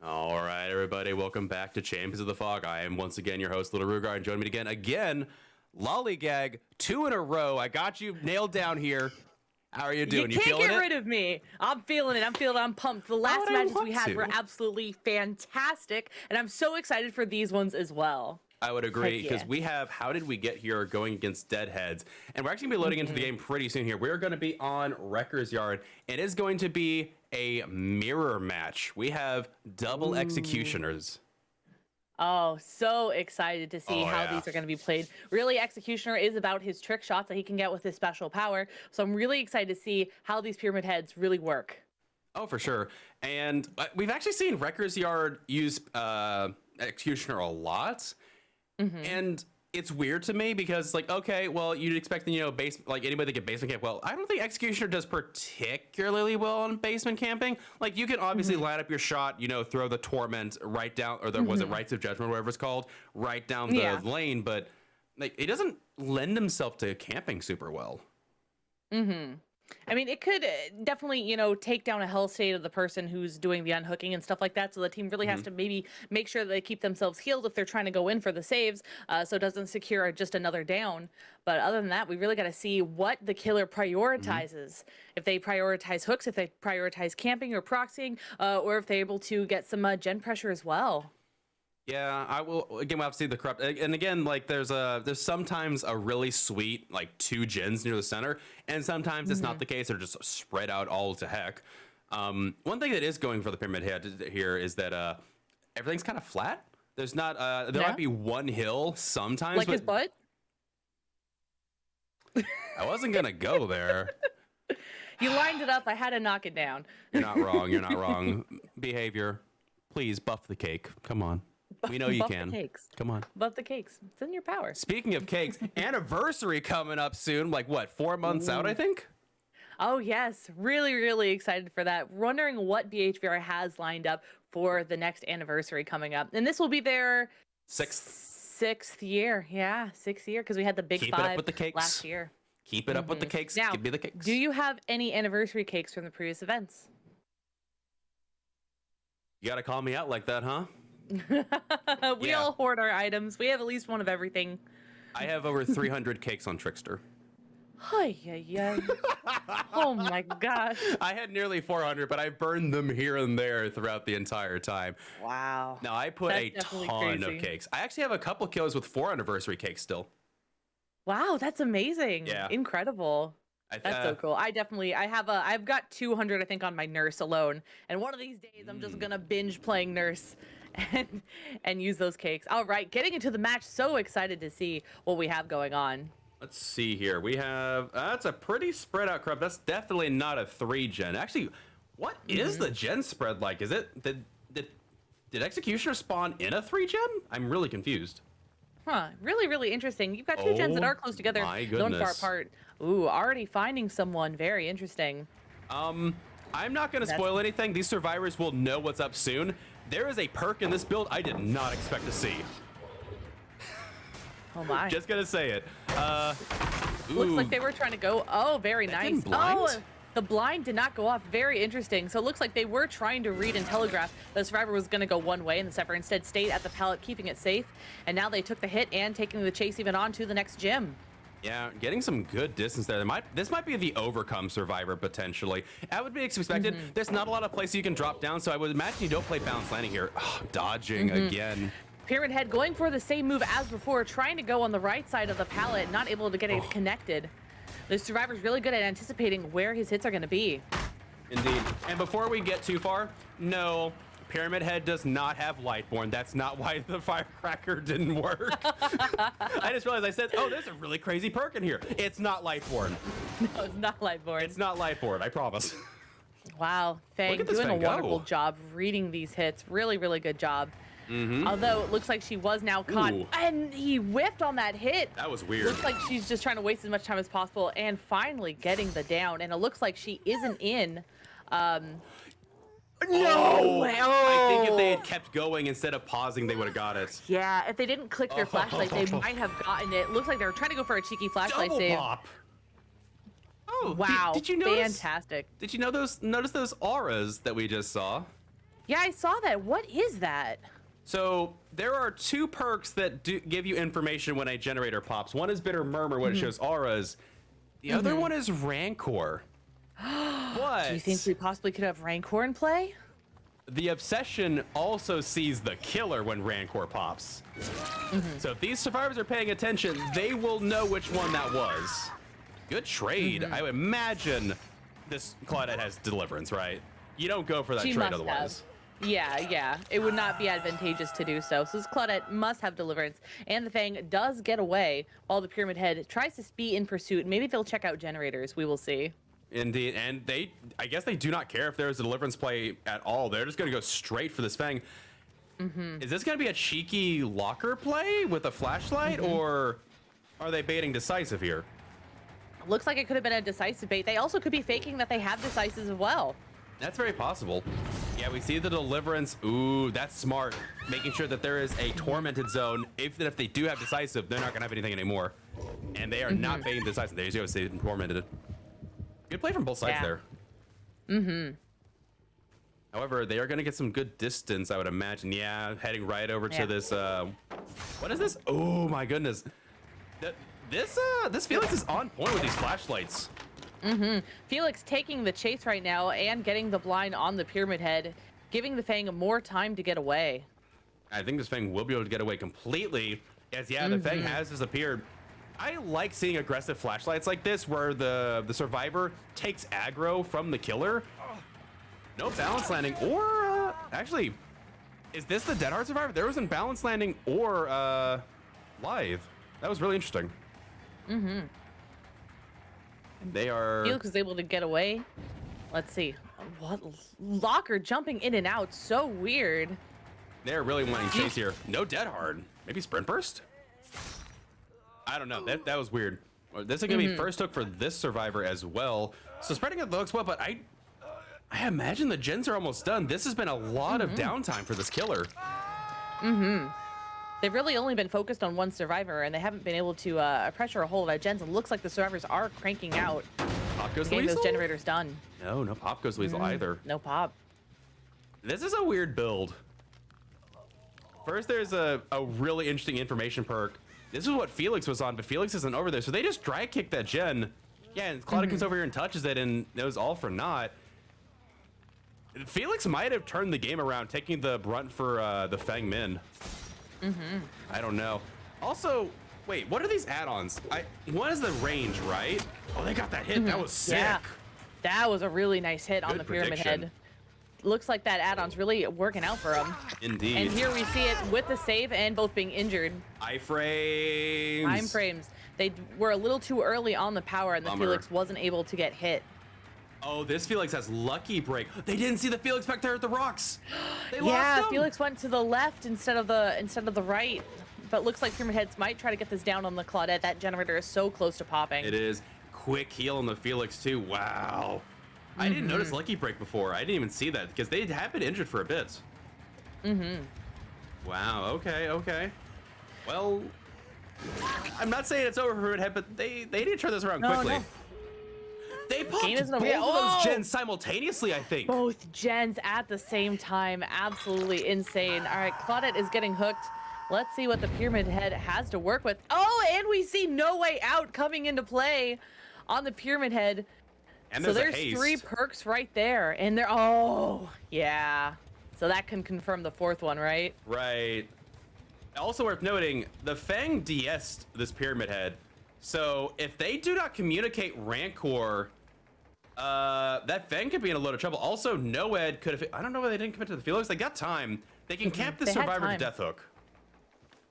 All right, everybody, welcome back to Champions of the Fog. I am once again your host, littlerugaard. Join me again, Lallygag, 2 in a row. I got you nailed down here. How are you doing? You can't get rid of me. I'm feeling it. I'm pumped. The last matches we had were absolutely fantastic, and I'm so excited for these ones as well. I would agree, because we have How Did We Get Here going against Deadheads, and we're actually going to be loading into the game pretty soon here. We're going to be on Wrecker's Yard. It is going to be a mirror match. We have double executioners. Oh, so excited to see how these are going to be played. Really, Executioner is about his trick shots that he can get with his special power, so I'm really excited to see how these Pyramid Heads really work. Oh, for sure. And we've actually seen Wrecker's Yard use Executioner a lot. And it's weird to me because, like, okay, well, you'd expect, you know, anybody to get basement camp. Well, I don't think Executioner does particularly well on basement camping. Like, you can obviously line up your shot, you know, throw the Torment right down, or was it Rites of Judgment, whatever it's called, right down the lane, but like, it doesn't lend himself to camping super well. I mean, it could definitely, you know, take down a hell state of the person who's doing the unhooking and stuff like that. So the team really has to maybe make sure that they keep themselves healed if they're trying to go in for the saves, so it doesn't secure just another down. But other than that, we really got to see what the killer prioritizes. If they prioritize hooks, if they prioritize camping or proxying, or if they're able to get some gen pressure as well. Yeah, I will. Again, we'll have to see the corrupt. And again, like, there's sometimes a really sweet, like, 2 gens near the center, and sometimes it's not the case. They're just spread out all to heck. One thing that is going for the Pyramid Head here is that everything's kind of flat. There's not. There might be one hill sometimes. Like his butt? I wasn't gonna go there. You lined it up. I had to knock it down. You're not wrong. You're not wrong. Behavior. Please buff the cake. Come on. We know you can. The cakes. Come on. Buff the cakes. It's in your power. Speaking of cakes, anniversary coming up soon. Like, what, 4 months out, I think? Oh, yes. Really, really excited for that. Wondering what BHVR has lined up for the next anniversary coming up. And this will be their sixth year. Yeah, 6th year, because we had the big 5 last year. Keep it up with the cakes. Now, give me the cakes. Do you have any anniversary cakes from the previous events? You got to call me out like that, huh? We all hoard our items. We have at least one of everything. I have over 300 cakes on Trickster. Ay, ay, ay. Oh my gosh. I had nearly 400, but I burned them here and there throughout the entire time. Wow. Now, I put That's a definitely ton of crazy. cakes. I actually have a couple kills with 4 anniversary cakes still. Wow, that's amazing. Yeah. Incredible. I, That's so cool. I've got 200 I think on my nurse alone. And one of these days I'm just gonna binge playing nurse and use those cakes. All right, getting into the match. So excited to see what we have going on. let's see here. We have, that's a pretty spread out crop. That's definitely not a 3-gen. Actually, what is the gen spread like? Is it, did Executioner spawn in a 3-gen? I'm really confused. Huh, really, really interesting. You've got two gens that Oh are close together, my known far goodness. apart. Ooh, already finding someone. Very interesting. I'm not going to That's- spoil anything. These survivors will know what's up soon. There is a perk in this build I did not expect to see. Oh my. Just gonna say it. Looks Ooh, like they were trying to go. Oh, very That nice. didn't blind? Oh, the blind did not go off. Very interesting. So it looks like they were trying to read and telegraph the survivor was going to go one way, and the survivor instead stayed at the pallet, keeping it safe. And now they took the hit and taking the chase even on to the next gym. yeah, getting some good distance there. This might be the overcome survivor potentially. That would be expected. There's not a lot of places you can drop down, so I would imagine you don't play balance landing here. Oh, dodging again. Pyramid Head going for the same move as before, trying to go on the right side of the pallet, not able to get it connected. The survivor's really good at anticipating where his hits are going to be. Indeed. And before we get too far, no, Pyramid Head does not have Lightborn. That's not why the firecracker didn't work. I just realized I said, oh, there's a really crazy perk in here. It's not Lightborn. No, it's not Lightborn. It's not Lightborn, I promise. Wow, Fang at this doing a Fang go. wonderful job reading these hits. Really, really good job. Although it looks like she was now caught, Ooh. and he whiffed on that hit. That was weird. Looks like she's just trying to waste as much time as possible, and finally getting the down. And it looks like she isn't in. No way! I think if they had kept going instead of pausing, they would have got it. Yeah, if they didn't click their flashlight, they might have gotten it. Looks like they were trying to go for a cheeky flashlight Double save. pop. Oh, Wow, Did you notice? fantastic. Did you know notice those auras that we just saw? Yeah, I saw that. What is that? So there are 2 perks that do give you information when a generator pops. One is Bitter Murmur when it shows auras. The other one is Rancor. What? Do you think we possibly could have Rancor in play? The Obsession also sees the killer when Rancor pops. So if these survivors are paying attention, they will know which one that was. Good trade. I would imagine this Claudette has Deliverance, right? You don't go for that She trade must otherwise. have. Yeah. It would not be advantageous to do so. So this Claudette must have Deliverance. And the Fang does get away while the Pyramid Head tries to be in pursuit. Maybe they'll check out generators. We will see. Indeed, and I guess they do not care if there's a Deliverance play at all. They're just gonna go straight for this Fang. Is this gonna be a cheeky locker play with a flashlight, or are they baiting decisive here? Looks like it could have been a decisive bait. They also could be faking that they have decisives as well. That's very possible. Yeah, we see the Deliverance. Ooh, that's smart. Making sure that there is a tormented zone. Even if they do have decisive, they're not gonna have anything anymore. And they are not baiting decisive. They just go stay tormented. Good play from both sides Yeah. there. However, they are going to get some good distance, I would imagine. Yeah, heading right over to this. What is this? Oh my goodness. This Felix is on point with these flashlights. Felix taking the chase right now and getting the blind on the Pyramid Head, giving the Fang more time to get away. I think this Fang will be able to get away completely. As the Fang has disappeared. I like seeing aggressive flashlights like this, where the survivor takes aggro from the killer. No balance landing, or actually, is this the Dead Hard survivor? There wasn't balance landing or live. That was really interesting. And they are. Felix was able to get away. Let's see. What? Locker jumping in and out. So weird. They're really wanting chase here. No Dead Hard. Maybe Sprint Burst? I don't know. That was weird. This is gonna be first hook for this survivor as well. So spreading it looks well, but I imagine the gens are almost done. This has been a lot of downtime for this killer. They've really only been focused on one survivor, and they haven't been able to pressure a whole lot of gens. It looks like the survivors are cranking out, Pop goes getting Weasel? those generators done. No Pop goes Weasel either. No pop. This is a weird build. First, there's a really interesting information perk. This is what Felix was on, but Felix isn't over there, so they just drag kick that gen. Yeah, and Claudia comes over here and touches it, and it was all for naught. Felix might have turned the game around, taking the brunt for the Feng Min. I don't know. Also, wait, what are these add-ons? One is the range, right? Oh, they got that hit. That was sick. Yeah, that was a really nice hit on Good the Pyramid prediction. Head. Looks like that add-on's really working out for him. Indeed. And here we see it with the save and both being injured. Iframes. Time frames. They were a little too early on the power, and the Bummer. Felix wasn't able to get hit. Oh, this Felix has lucky break. They didn't see the Felix back there at the rocks. They Yeah, lost him. Felix went to the left instead of the right. But looks like Pyramid Heads might try to get this down on the Claudette. That generator is so close to popping. It is. Quick heal on the Felix too. Wow. I didn't notice lucky break before. I didn't even see that because they had been injured for a bit. Wow. Okay. Well, I'm not saying it's over for Pyramid Head, but they need to turn this around quickly. No. They popped Game both isn't of over. those Oh! gens simultaneously, I think. Both gens at the same time. Absolutely insane. All right, Claudette is getting hooked. Let's see what the Pyramid Head has to work with. Oh, and we see No Way Out coming into play on the Pyramid Head. And So there's there's a haste. 3 perks right there. And they're, oh, yeah. So that can confirm the 4th one, right? Right. Also worth noting, the Fang DS'd this Pyramid Head. So if they do not communicate Rancor, that Fang could be in a load of trouble. Also, Noed could have. I don't know why they didn't commit to the Felix. They got time. They can camp the They had Survivor to time. Death Hook.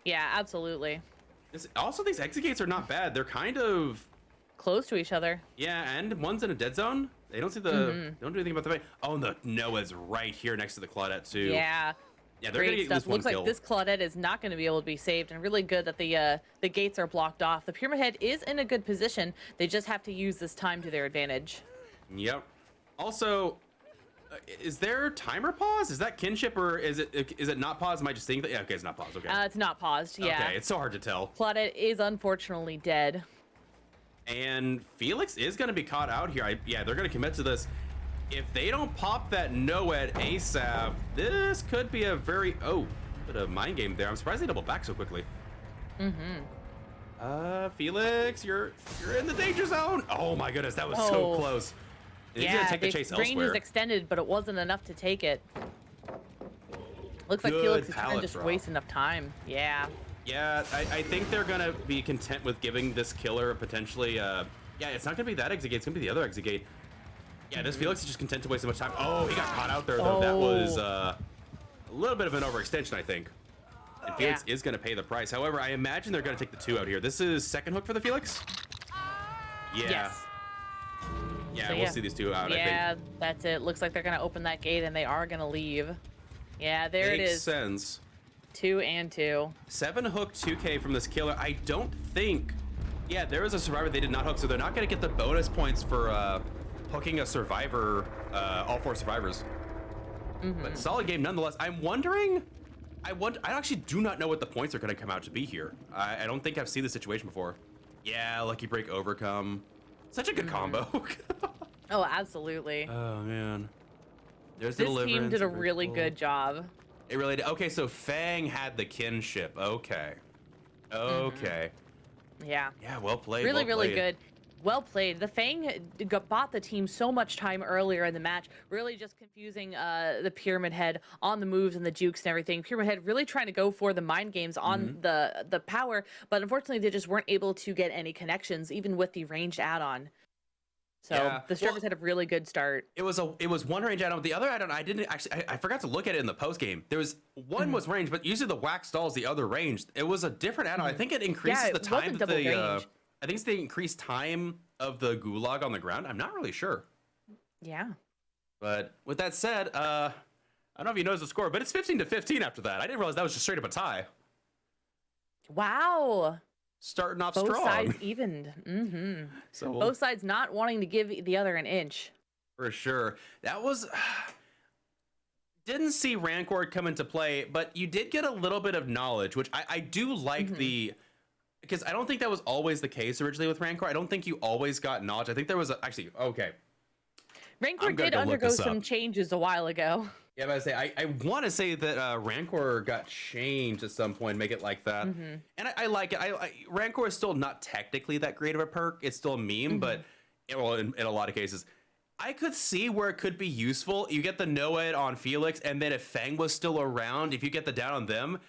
Yeah, absolutely. Also, these exit gates are not bad. They're kind of. Close to each other. Yeah, and one's in a dead zone. They don't see the. They don't do anything about the Fang. Oh, and the Noed's right here next to the Claudette, too. Yeah. Yeah, they're going to Great get at stuff. least one Looks like kill. this Claudette is not going to be able to be saved, and really good that the gates are blocked off. The Pyramid Head is in a good position. They just have to use this time to their advantage. Yep. Also, is there timer pause? Is that kinship or is it not pause? Am I just thinking that? Yeah, okay, it's not pause. Okay. It's not paused. Yeah. Okay, it's so hard to tell. Claudette is unfortunately dead. And Felix is going to be caught out here. Yeah, they're going to commit to this. If they don't pop that Noed ASAP, this could be a very bit of mind game there. I'm surprised they double back so quickly. Felix, you're in the danger zone. Oh my goodness, that was so close. He's gonna take the chase range elsewhere. is extended, but it wasn't enough to take it. Looks like Good Felix is trying pallet to just drop. waste enough time. Yeah. Yeah, I think they're gonna be content with giving this killer potentially. Yeah, it's not gonna be that exit gate. It's gonna be the other exit gate. Yeah, this Felix is just content to waste so much time. Oh, he got caught out there though. That was a little bit of an overextension, I think. And Felix is gonna pay the price. However, I imagine they're gonna take the 2 out here. This is second hook for the Felix. Yeah. Yes. Yeah, So, we'll see these 2 out. I Yeah, think. that's it. Looks like they're gonna open that gate and they are gonna leave. Yeah, there it Makes is. sense. 2 and 2. 7 hook 2K from this killer. I don't think. Yeah, there was a survivor they did not hook, so they're not gonna get the bonus points for hooking a survivor. All 4 survivors. But solid game nonetheless. I'm wondering. I actually do not know what the points are gonna come out to be here. I don't think I've seen this situation before. Yeah, lucky break overcome. Such a good combo. Oh, absolutely. Oh man. There's This the deliverance. team did a very really cool. good job. It really did. Okay, so Fang had the kinship. Okay. Okay. Yeah. Yeah, well played. Really, well really played. good. Well played. The Fang bought the team so much time earlier in the match, really just confusing the Pyramid Head on the moves and the jukes and everything. Pyramid Head really trying to go for the mind games on the power, but unfortunately they just weren't able to get any connections, even with the ranged add-on. So Yeah. the Strippers had a really good start. It was one range add-on. The other add-on, I didn't actually. I forgot to look at it in the post game. There was one was range, but usually the wax stalls the other range. It was a different add-on. I think it increases Yeah, the it time wasn't that double the. range. I think it's the increased time of the gulag on the ground. I'm not really sure. Yeah. But with that said, I don't know if you noticed the score, but it's 15-15 after that. I didn't realize that was just straight up a tie. Wow. Starting off Both strong. sides evened. So Both sides not wanting to give the other an inch. for sure. That was. Didn't see Rancor come into play, but you did get a little bit of knowledge, which I do like the. Because I don't think that was always the case originally with Rancor. I don't think you always got knowledge. I think there was actually okay. Rancor I'm gonna did go look undergo this some up. changes a while ago. Yeah, but I want to say that Rancor got changed at some point, make it like that. And I like it. Rancor is still not technically that great of a perk. It's still a meme, but well, in a lot of cases, I could see where it could be useful. You get the no-ed on Felix, and then if Fang was still around, if you get the down on them,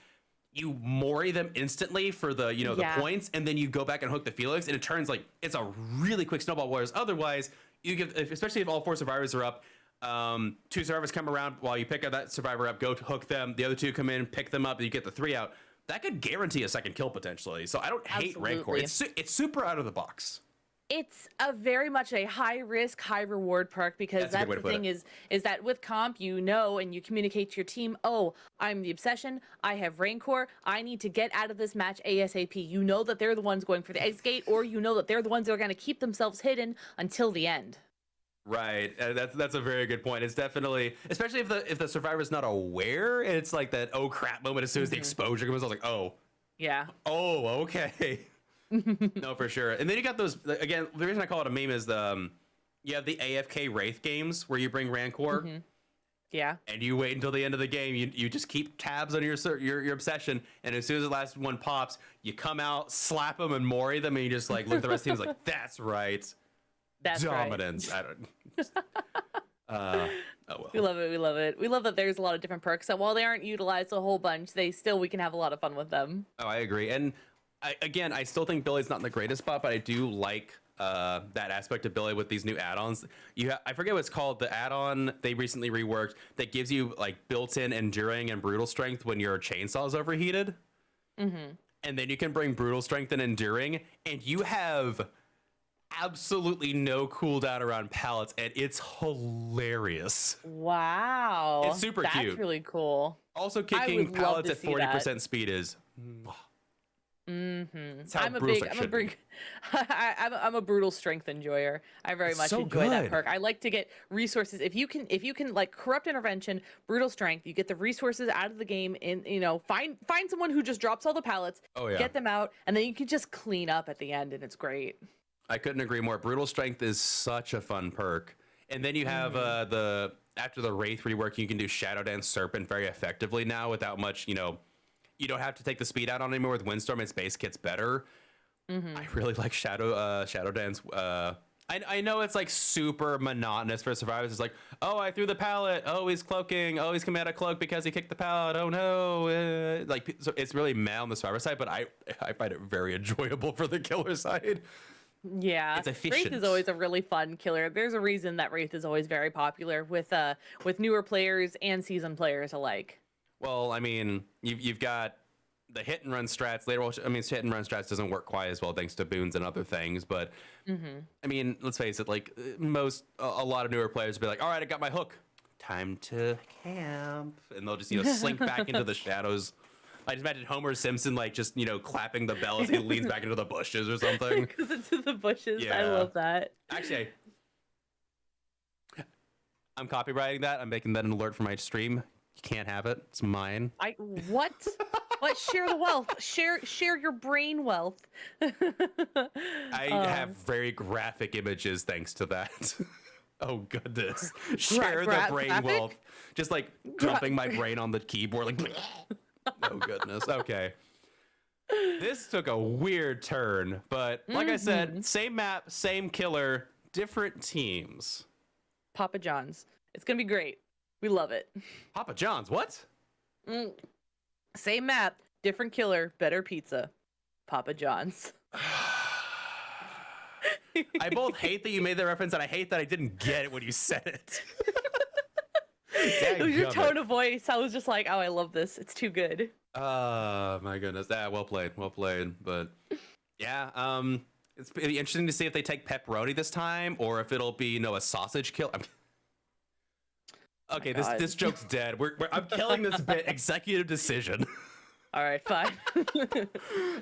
you mori them instantly for the, you know, the points, and then you go back and hook the Felix, and it turns like it's a really quick snowball. Whereas otherwise, you give, especially if all 4 survivors are up, 2 survivors come around while you pick up that survivor up, go to hook them. The other 2 come in, pick them up, and you get the 3 out. That could guarantee a second kill potentially. So I don't hate Rancor. It's super out of the box. It's a very much a high risk, high reward perk, because that's the thing is that with comp, you know, and you communicate to your team, oh, I'm the Obsession, I have Rancor, I need to get out of this match ASAP. You know that they're the ones going for the exit gate, or you know that they're the ones that are going to keep themselves hidden until the end. Right, that's a very good point. It's definitely, especially if the survivor's not aware, it's like that oh crap moment as soon as the exposure comes. I was like, oh, yeah, oh, okay. No, for sure. And then you got those, again, the reason I call it a meme is you have the AFK Wraith games where you bring Rancor. Yeah. And you wait until the end of the game. You just keep tabs on your Obsession, and as soon as the last one pops, you come out, slap them, and mori them, and you just like look at the rest of the teams like, that's right. That's dominance. Right. I don't. Oh well. We love it. We love it. We love that there's a lot of different perks. So while they aren't utilized a whole bunch, we can have a lot of fun with them. Oh, I agree. And I still think Billy's not in the greatest spot, but I do like that aspect of Billy with these new add-ons. I forget what it's called. The add-on they recently reworked that gives you like built-in enduring and brutal strength when your chainsaw is overheated. And then you can bring brutal strength and enduring, and you have absolutely no cooldown around pallets, and it's hilarious. Wow, it's super cute. That's really cool. Also, kicking pallets at 40% speed is. I'm a brutal strength enjoyer. I very much enjoy that perk. I like to get resources. If you can like corrupt intervention, brutal strength, you get the resources out of the game, and you know, find someone who just drops all the pallets, get them out, and then you can just clean up at the end, and it's great. I couldn't agree more. Brutal strength is such a fun perk. And then you have after the Wraith rework, you can do Shadow Dance Serpent very effectively now without much, you know, you don't have to take the speed out on anymore with Windstorm. Its base gets better. I really like Shadow Dance. I know it's like super monotonous for survivors. It's like, oh, I threw the pallet. Oh, he's cloaking. Oh, he's coming out of cloak because he kicked the pallet. Oh no. Like, so it's really meh on the survivor side, but I find it very enjoyable for the killer side. Yeah, it's efficient. Wraith is always a really fun killer. There's a reason that Wraith is always very popular with newer players and seasoned players alike. Well, I mean, you've got the hit and run strats later. Well, I mean, hit and run strats doesn't work quite as well thanks to boons and other things. But I mean, let's face it, like a lot of newer players will be like, all right, I got my hook. Time to camp. And they'll just, slink back into the shadows. I just imagine Homer Simpson, like, just, clapping the bell as he leans back into the bushes or something. Because into the bushes. Yeah. I love that. Actually, I'm copywriting that. I'm making that an alert for my stream. You can't have it. It's mine. What? What? Share the wealth. Share your brain wealth. I have very graphic images thanks to that. Oh, goodness. Share the brain graphic? Wealth. Just, like, dumping my brain on the keyboard, like... Oh goodness. Okay. This took a weird turn, but like I said, same map, same killer, different teams. Papa John's. It's gonna be great. We love it. Papa John's, what? Same map, different killer, better pizza. Papa John's. I both hate that you made that reference and I hate that I didn't get it when you said it. It was your tone of voice. I was just like, oh, I love this. It's too good. Oh, my goodness. Well played. Well played. But yeah, it's be interesting to see if they take pepperoni this time or if it'll be, a sausage kill. Okay, this joke's dead. I'm killing this bit. Executive decision. All right, fine.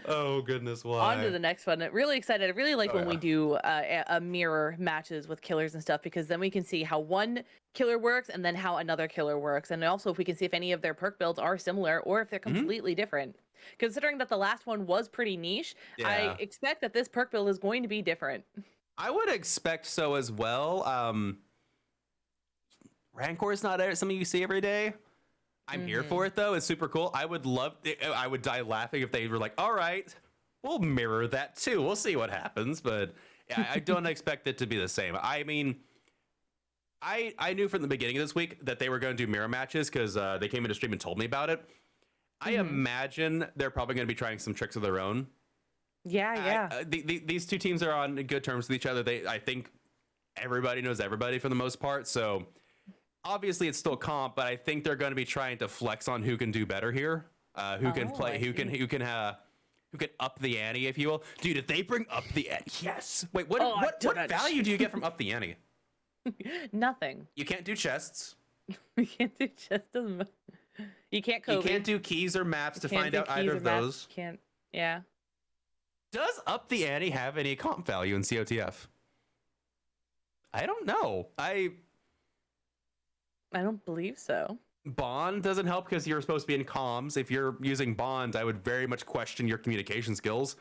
Oh, goodness, why? On to the next one. Really excited. I really like when we do a mirror matches with killers and stuff, because then we can see how one killer works and then how another killer works. And also if we can see if any of their perk builds are similar or if they're completely different. Considering that the last one was pretty niche, I expect that this perk build is going to be different. I would expect so as well. Rancor is not something you see every day. I'm here for it though. It's super cool. I would die laughing if they were like, all right, we'll mirror that too. We'll see what happens, but I don't expect it to be the same. I mean, I knew from the beginning of this week that they were going to do mirror matches because they came into stream and told me about it. I imagine they're probably going to be trying some tricks of their own. Yeah. These two teams are on good terms with each other. I think everybody knows everybody for the most part. So obviously it's still comp, but I think they're going to be trying to flex on who can do better here, who can play, who can up the ante, if you will. Dude, if they bring up the ante, yes. Wait, what value do you get from up the ante? Nothing. You can't do chests. You can't do chests. You can't Kobe. You can't do keys or maps to find out either of those. Can't. Yeah. Does up the ante have any comp value in COTF? I don't know. I don't believe so. Bond doesn't help because you're supposed to be in comms. If you're using Bond, I would very much question your communication skills.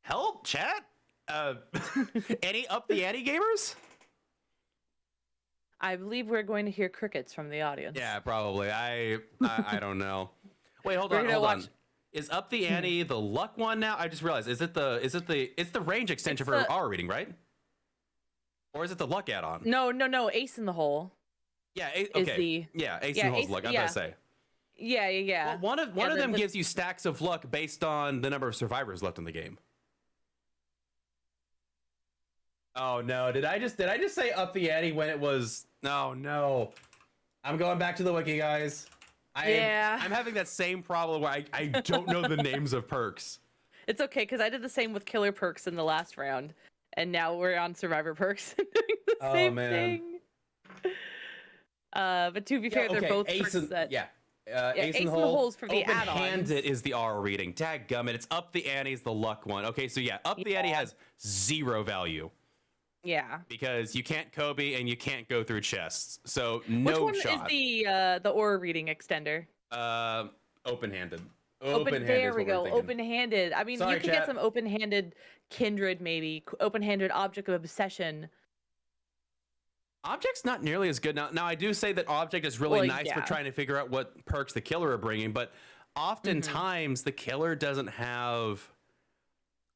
Help, chat? Any up the ante gamers? I believe we're going to hear crickets from the audience. Yeah, probably. I don't know. Wait, hold on. Is up the ante the luck one now? I just realized. It's the range extension for our reading, right? Or is it the luck add-on? No. Ace in the hole. Yeah. Ace in the hole is luck. I'm gonna say. Yeah. Well, one of them gives you stacks of luck based on the number of survivors left in the game. Oh no! Did I just say up the ante when it was? No. I'm going back to the wiki, guys. I'm having that same problem where I don't know the names of perks. It's okay because I did the same with killer perks in the last round, and now we're on survivor perks and doing the same thing. But to be fair, they're both perks that. Ace in the holes for the add-ons. Open-handed is the R reading. Dadgummit, it's up the ante is the luck one. Okay, so up the ante has 0 value. Yeah. Because you can't Kobe and you can't go through chests. So no shot. Which one is the aura reading extender? Open-handed. There we go. Open-handed. I mean, you could get some open-handed kindred, maybe. Open-handed object of obsession. Object's not nearly as good. Now I do say that object is really nice for trying to figure out what perks the killer are bringing, but oftentimes the killer doesn't have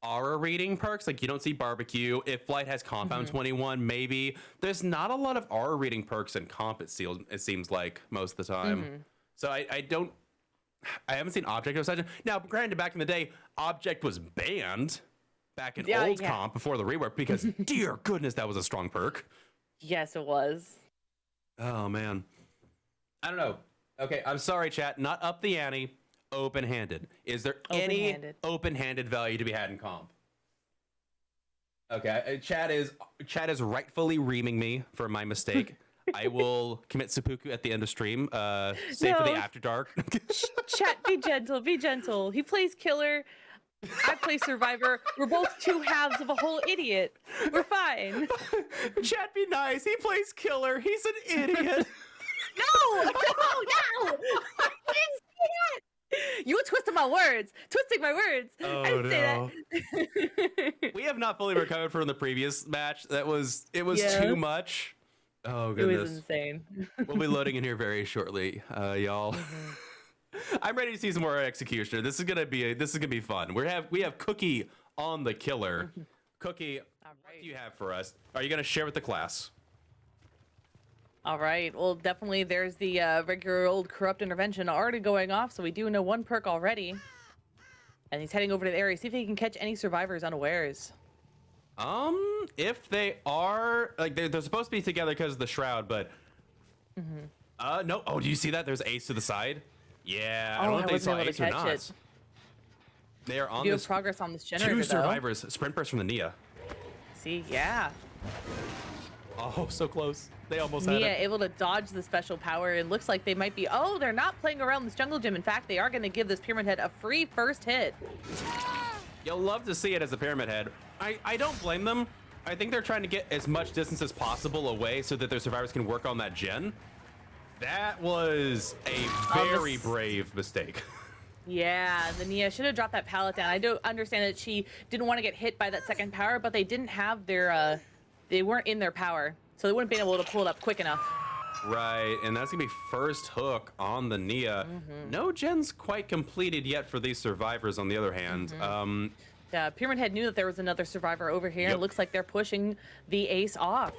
aura reading perks. Like you don't see barbecue. If flight has compound 21, maybe there's not a lot of aura reading perks in comp. It seems like most of the time. So I haven't seen object obsession. Now, granted, back in the day, object was banned back in old comp before the rework because dear goodness, that was a strong perk. Yes, it was. Oh man, I don't know. Okay, I'm sorry, chat. Not up the ante. Open-handed. Is there any open-handed value to be had in comp? Okay, chat is rightfully reaming me for my mistake. I will commit seppuku at the end of stream. Save for the after dark. Chat, be gentle. Be gentle. He plays killer. I play survivor. We're both two halves of a whole idiot. We're fine. Chat, be nice. He plays killer. He's an idiot. No. I didn't say that. You were twisting my words. Oh, I didn't say that. We have not fully recovered from the previous match. It was too much. Oh goodness. It was insane. We'll be loading in here very shortly, y'all. I'm ready to see some more executioner. This is gonna be fun. We have Cookie on the killer. Cookie, what do you have for us? Are you gonna share with the class? All right. Well, definitely there's the regular old corrupt intervention already going off, so we do know one perk already. And he's heading over to the area, see if he can catch any survivors unawares. If they are, like, they're supposed to be together because of the shroud, but... no. Oh, do you see that? There's Ace to the side. Yeah, I don't know if they saw Ace or not. They are on this... progress on this generator, Two survivors. Sprint burst from the Nia. See, yeah. Oh, so close. They almost had it. Nia able to dodge the special power. It looks like they might be... Oh, they're not playing around this jungle gym. In fact, they are going to give this Pyramid Head a free first hit. You'll love to see it as a Pyramid Head. I don't blame them. I think they're trying to get as much distance as possible away so that their survivors can work on that gen. That was a very brave mistake. Yeah, the Nia should have dropped that pallet down. I do understand that she didn't want to get hit by that second power, but they didn't have their... they weren't in their power, so they wouldn't be able to pull it up quick enough. Right, and that's gonna be first hook on the Nia. No gens quite completed yet for these survivors. On the other hand, Yeah, Pyramid Head knew that there was another survivor over here. Yep. It looks like they're pushing the ace off.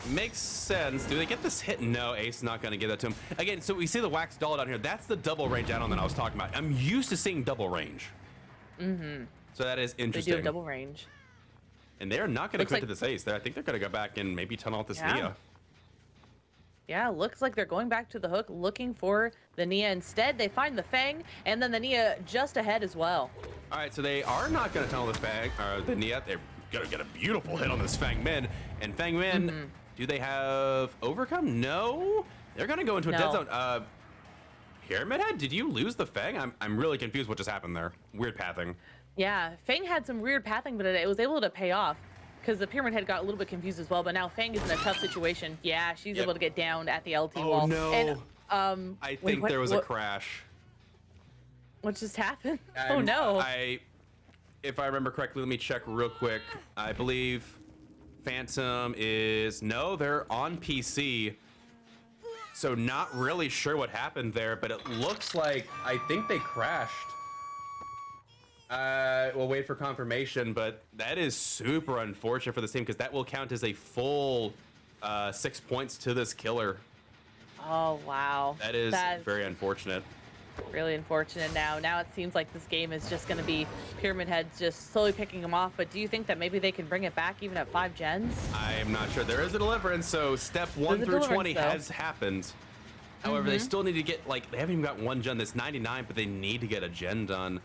makes sense. Do they get this hit? No, Ace is not gonna give that to him again. So we see the wax doll down here. That's the double range add-on that I was talking about. I'm used to seeing double range. So that is They interesting. do a double range. And they're not gonna Looks commit like- to this Ace. I think they're gonna go back and maybe tunnel out this Yeah. Nia. Yeah, looks like they're going back to the hook, looking for the Nia. Instead, they find the Fang, and then the Nia just ahead as well. All right, so they are not going to tunnel the Fang, or the Nia. They're going to get a beautiful hit on this Fang Min. And Fang Min, do they have Overcome? No. They're going to go into a dead No. zone. Pyramid Head, did you lose the Fang? I'm really confused what just happened there. Weird pathing. Yeah, Fang had some weird pathing, but it was able to pay off because the Pyramid Head got a little bit confused as well. But now Fang is in a tough situation. Yeah, she's Yep. able to get down at the LT Oh, wall. no. And, I wait, think there was a crash. What just happened? Oh no. If I remember correctly, let me check real quick. I believe Phantom is, no, they're on PC. So not really sure what happened there, but it looks like, I think they crashed. We'll wait for confirmation, but that is super unfortunate for this team because that will count as a full 6 points to this killer. Oh wow. That is That's very unfortunate. really unfortunate now. Now it seems like this game is just going to be Pyramid Heads just slowly picking them off. But do you think that maybe they can bring it back even at 5 gens? I am not sure. There is a deliverance, so step 1 There's a through deliverance, 20 though. has happened. However, they still need to get, like, they haven't even got 1 gen that's 99, but they need to get a gen done.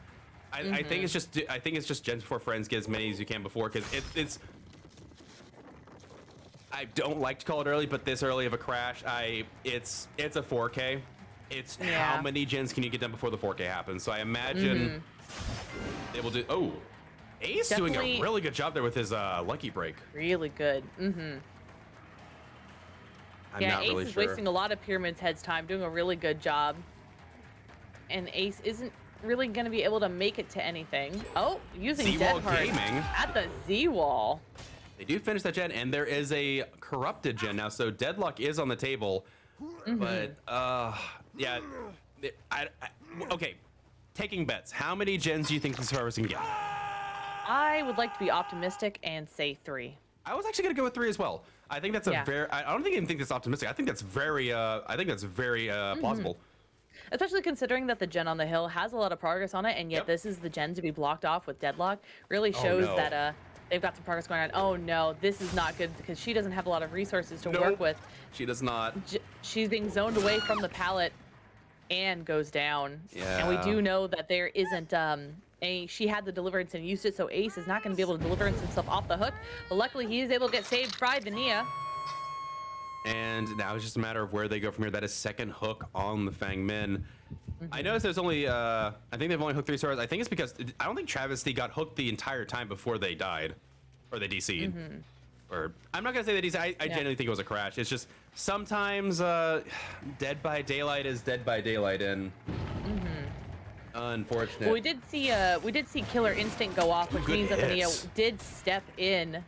I think it's just gens before friends, get as many as you can before, because it's I don't like to call it early, but this early of a crash, it's a 4K. It's how many gens can you get done before the 4K happens? So I imagine they will do. Oh, Ace doing a really good job there with his lucky break. Really good. I'm Yeah, not Ace really is sure. wasting a lot of Pyramid's Head's time, doing a really good job. And Ace isn't really going to be able to make it to anything. Oh, using Z-Wall Dead Hard Gaming. at the Z-Wall. They do finish that gen, and there is a corrupted gen now, so Deadlock is on the table. But yeah, okay. Taking bets. How many gens do you think the survivors can get? I would like to be optimistic and say 3. I was actually gonna go with 3 as well. I think that's a very. I don't even think that's optimistic. I think that's very. Plausible. Especially considering that the gen on the hill has a lot of progress on it, and yet this is the gen to be blocked off with Deadlock. Really shows no. that they've got some progress going on. Oh no, this is not good because she doesn't have a lot of resources to work with. She does not. She's being zoned away from the pallet and goes down. Yeah. And we do know that there isn't she had the deliverance and used it, so Ace is not going to be able to deliverance himself off the hook. But luckily, he is able to get saved by the Nia. And now it's just a matter of where they go from here. That is second hook on the Fang Min. I noticed there's only, I think they've only hooked 3 stars. I think it's because, I don't think Travesty got hooked the entire time before they died. Or they DC'd. Or, I'm not going to say they DC'd. I genuinely think it was a crash. It's just, sometimes Dead by Daylight is Dead by Daylight, and unfortunate. Well, we did see Killer Instinct go off, which means that the Nia did step in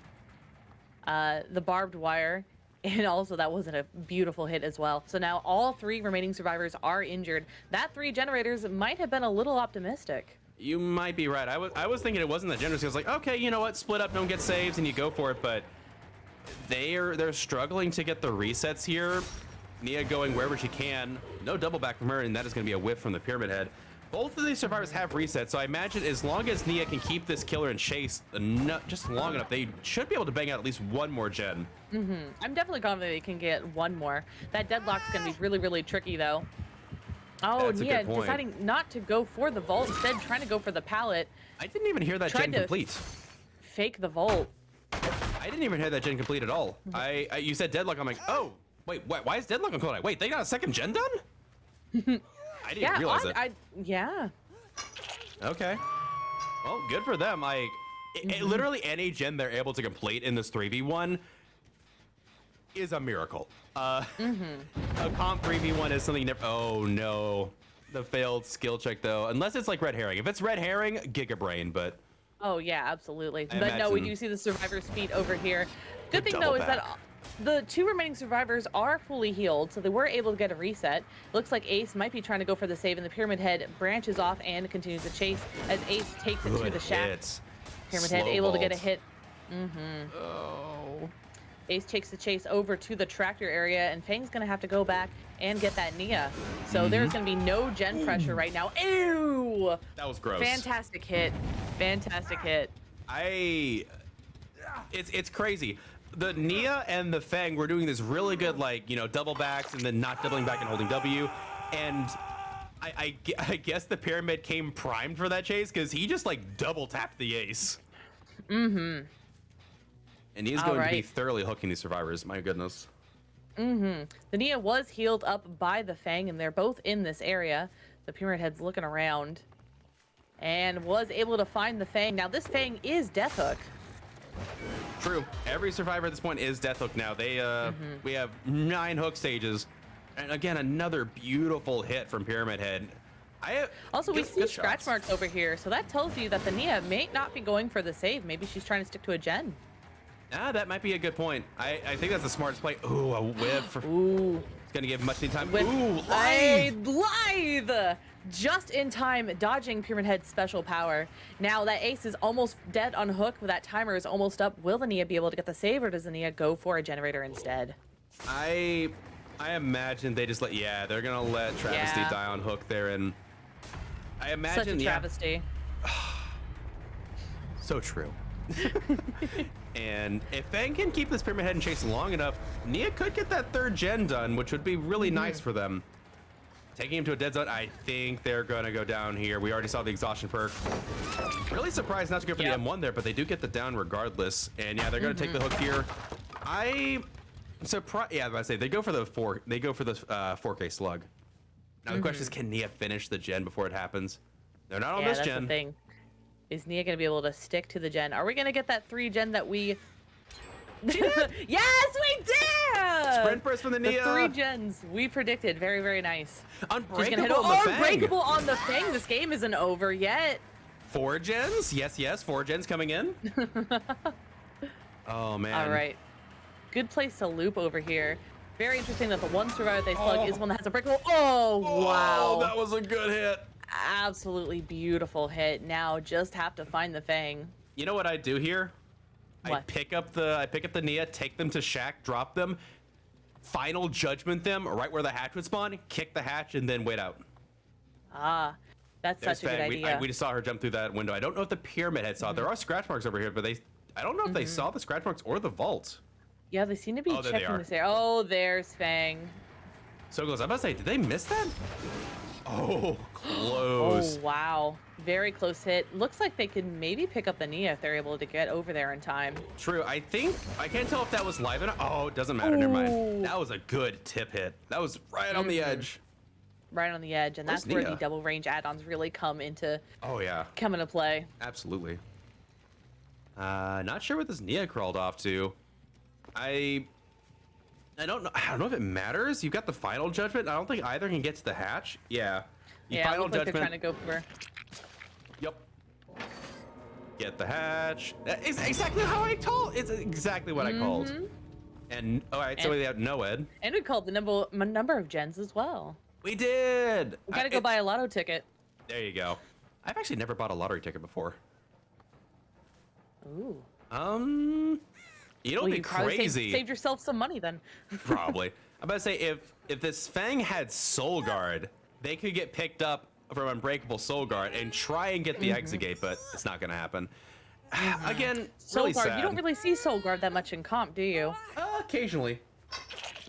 the barbed wire. And also, that wasn't a beautiful hit as well. So now all 3 remaining survivors are injured. That 3 generators might have been a little optimistic. You might be right. I was thinking it wasn't that generous. I was like, okay, you know what? Split up, don't get saves, and you go for it. But they're struggling to get the resets here. Nia going wherever she can. No double back from her, and that is going to be a whiff from the Pyramid Head. Both of these survivors have resets, so I imagine as long as Nia can keep this killer in chase just long enough, they should be able to bang out at least 1 more gen. I'm definitely confident they can get 1 more. That Deadlock's going to be really, really tricky, though. Oh, That's a Nia good point. deciding not to go for the vault, instead trying to go for the pallet. I didn't even hear that gen complete. Fake the vault. I didn't even hear that gen complete at all. You said Deadlock, I'm like, oh, wait, why is Deadlock on code? Wait, they got a second gen done? I didn't realize it. Yeah. Okay. Well, good for them. Like, literally any gen they're able to complete in this 3v1 is a miracle. A comp 3v1 is something never. Oh no, the failed skill check though. Unless it's like red herring. If it's red herring, Giga Brain. But Oh yeah, absolutely. I But no, we imagine- do see the survivor's feet over here. Good The thing though is double that the 2 remaining survivors are fully healed, so they were able to get a reset. Looks like Ace might be trying to go for the save, and the Pyramid Head branches off and continues to chase as Ace takes it to the shack. Hits. Pyramid Slow Head able to get a vault. hit. Oh. Ace takes the chase over to the tractor area, and Fang's gonna have to go back and get that Nia. So there's gonna be no gen pressure right now. Ew! That was gross. Fantastic hit. Fantastic hit. It's crazy. The Nia and the Fang were doing this really good, like, you know, double backs and then not doubling back and holding W. And I guess the Pyramid came primed for that chase because he just like double tapped the Ace. And he's going to be thoroughly hooking these survivors. My goodness. The Nia was healed up by the Fang, and they're both in this area. The Pyramid Head's looking around and was able to find the Fang. Now, this Fang is Death Hook. True. Every survivor at this point is Death Hook now. They we have 9 hook stages. And again, another beautiful hit from Pyramid Head. Also, we see good scratch shots. marks over here, so that tells you that the Nia may not be going for the save. Maybe she's trying to stick to a gen. Ah, that might be a good point. I think that's the smartest play. Ooh, a whiff. Ooh. It's going to give much need time. With Ooh, a live! lithe! Just in time, dodging Pyramid Head's special power. Now that Ace is almost dead on hook, that timer is almost up. Will the Nia be able to get the save, or does the Nia go for a generator instead? I imagine they just they're going to let Travesty die on hook there, and I imagine Such a travesty. So true. And if Fang can keep this Pyramid Head in chase long enough, Nia could get that 3rd gen done, which would be really nice for them. Taking him to a dead zone, I think they're gonna go down here. We already saw the exhaustion perk. Really surprised not to go for the M1 there, but they do get the down regardless. And yeah, they're gonna take the hook here. I'm surprised. Yeah, I was about to say they go for the 4K slug. Now the question is, can Nia finish the gen before it happens? They're not on this that's gen. the thing. Is Nia gonna be able to stick to the gen? Are we gonna get that 3 gen that we? Yes, we did! Sprint burst from the Nia. The 3 gens we predicted. Very, very nice. Unbreakable She's gonna hit on the Fang. Unbreakable on the Fang. This game isn't over yet. 4 gens? Yes, 4 gens coming in. Oh man. All right. Good place to loop over here. Very interesting that the one survivor they slug is one that has a breakable. Oh, wow. That was a good hit. Absolutely beautiful hit. Now just have to find the Fang. You know what I do here? What? I pick up the Nia, take them to shack, drop them, final judgment them right where the hatch would spawn, kick the hatch, and then wait out. Ah, that's There's such a good Fang. idea. We just saw her jump through that window. I don't know if the Pyramid Head saw it. There are scratch marks over here, but I don't know if they saw the scratch marks or the vault. Yeah, they seem to be Oh, there they checking are. this area. Oh, there's Fang. So close. I'm about to say, did they miss that? Oh, close. Oh, wow. Very close hit. Looks like they could maybe pick up the Nia if they're able to get over there in time. True. I can't tell if that was live enough. Oh, it doesn't matter. Never Ooh. mind. That was a good tip hit. That was right on the edge. Right on the edge, and Where's that's where Nia? the double range add-ons really come into Oh yeah. play. Absolutely. Not sure what this Nia crawled off to. I don't know. I don't know if it matters. You've got the final judgment. I don't think either can get to the hatch. Yeah. Yeah, it Final looks like they're judgment. trying to go for. Yep. Get the hatch. It's exactly how I told. It's exactly what I called. And all right, so we have Noed. And we called the number of gens as well. We did. We gotta go buy a lotto ticket. There you go. I've actually never bought a lottery ticket before. Ooh. It'll Well, be you probably crazy. saved yourself some money then. Probably. I'm about to say if this Fang had Soul Guard, they could get picked up from Unbreakable Soul Guard and try and get the exit gate, but it's not gonna happen. Again, Soul really Guard. sad. You don't really see Soul Guard that much in comp, do you? Occasionally.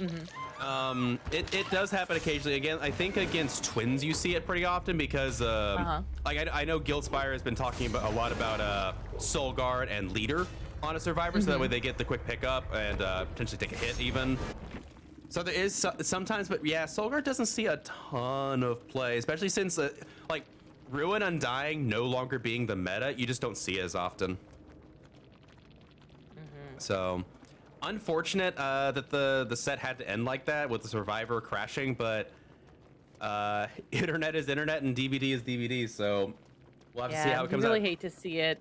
It does happen occasionally. Again, I think against twins you see it pretty often because like I know Guildspire has been talking a lot about Soul Guard and Leader on a survivor, so that way they get the quick pickup and potentially take a hit even. So there is sometimes, but yeah, Soul Guard doesn't see a ton of play, especially since like Ruin Undying no longer being the meta, you just don't see it as often. So unfortunate that the set had to end like that with the survivor crashing, but internet is internet and DVD is DVD, so we'll have to see how it comes I really out. hate to see it.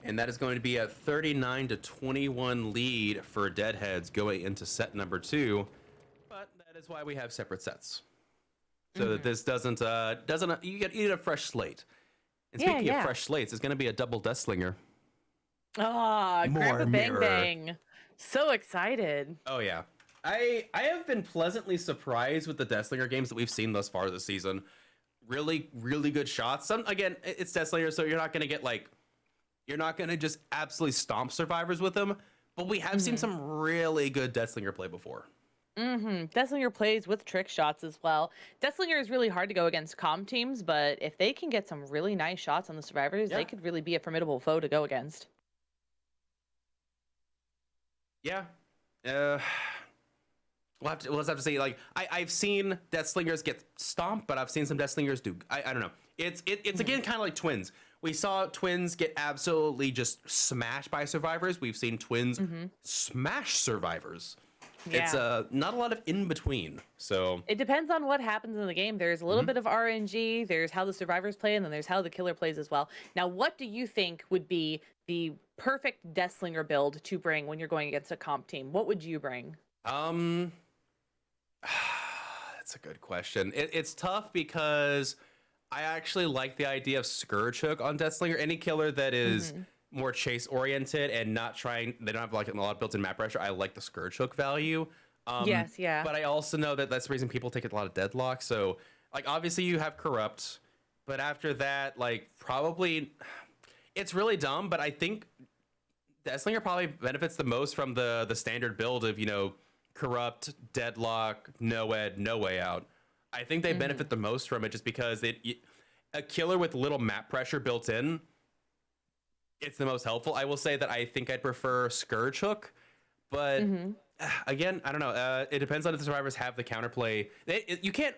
And that is going to be a 39-21 lead for Deadheads going into set number 2. But that is why we have separate sets. So that this doesn't you get a fresh slate. And Yeah, speaking of yeah. fresh slates, it's going to be a double Death Slinger. Ah, More Grandpa Bang mirror. Bang. So excited. Oh yeah. I have been pleasantly surprised with the Deathslinger games that we've seen thus far this season. Really, really good shots. Some again, it's Deathslinger, so you're not gonna get like you're not gonna just absolutely stomp survivors with them. But we have seen some really good Deathslinger play before. Deathslinger plays with trick shots as well. Deathslinger is really hard to go against comm teams, but if they can get some really nice shots on the survivors, Yeah. they could really be a formidable foe to go against. Yeah. We'll just have to say, like, I've seen Deathslingers get stomped, but I've seen some Deathslingers do. I don't know. It's again kind of like Twins. We saw Twins get absolutely just smashed by survivors. We've seen Twins smash survivors. It's Yeah. not a lot of in between. So It depends on what happens in the game. There's a little bit of RNG, there's how the survivors play, and then there's how the killer plays as well. Now, what do you think would be the perfect Deathslinger build to bring when you're going against a comp team? What would you bring? that's a good question. It's tough because I actually like the idea of Scourge Hook on Deathslinger. Any killer that is more chase oriented and not trying, they don't have like a lot of built-in map pressure. I like the Scourge Hook value. Yes, yeah. But I also know that that's the reason people take a lot of Deadlock. So like obviously you have Corrupt, but after that, like probably it's really dumb. But I think Deathslinger probably benefits the most from the standard build of Corrupt, Deadlock, No Way Out. I think they benefit the most from it just because a killer with little map pressure built in, it's the most helpful. I will say that I think I'd prefer Scourge Hook, but again, I don't know. It depends on if the survivors have the counterplay. You can't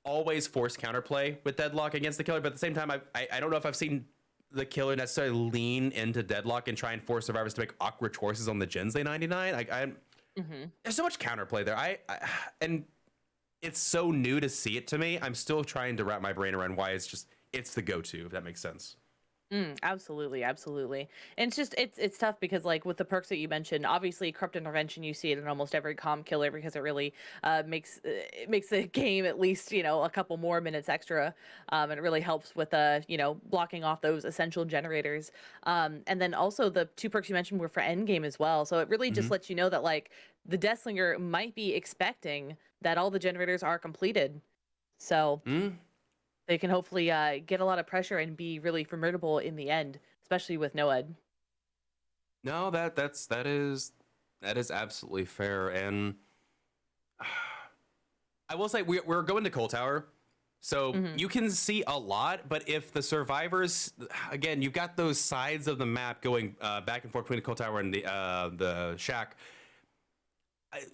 always force counterplay with Deadlock against the killer, but at the same time, I don't know if I've seen the killer necessarily lean into Deadlock and try and force survivors to make awkward choices on the gens they 99. There's so much counterplay there. And it's so new to see it to me. I'm still trying to wrap my brain around why it's the go-to, if that makes sense. Absolutely, absolutely. And it's tough because like with the perks that you mentioned, obviously corrupt intervention, you see it in almost every comm killer because it really makes the game at least a couple more minutes extra, and it really helps with blocking off those essential generators. And then also the two perks you mentioned were for end game as well, so it really just lets you know that like the Deathslinger might be expecting that all the generators are completed, so they can hopefully get a lot of pressure and be really formidable in the end, especially with Noed. No, that is absolutely fair. And I will say we're going to Coal Tower, so you can see a lot. But if the survivors, again, you've got those sides of the map going back and forth between the Coal Tower and the shack.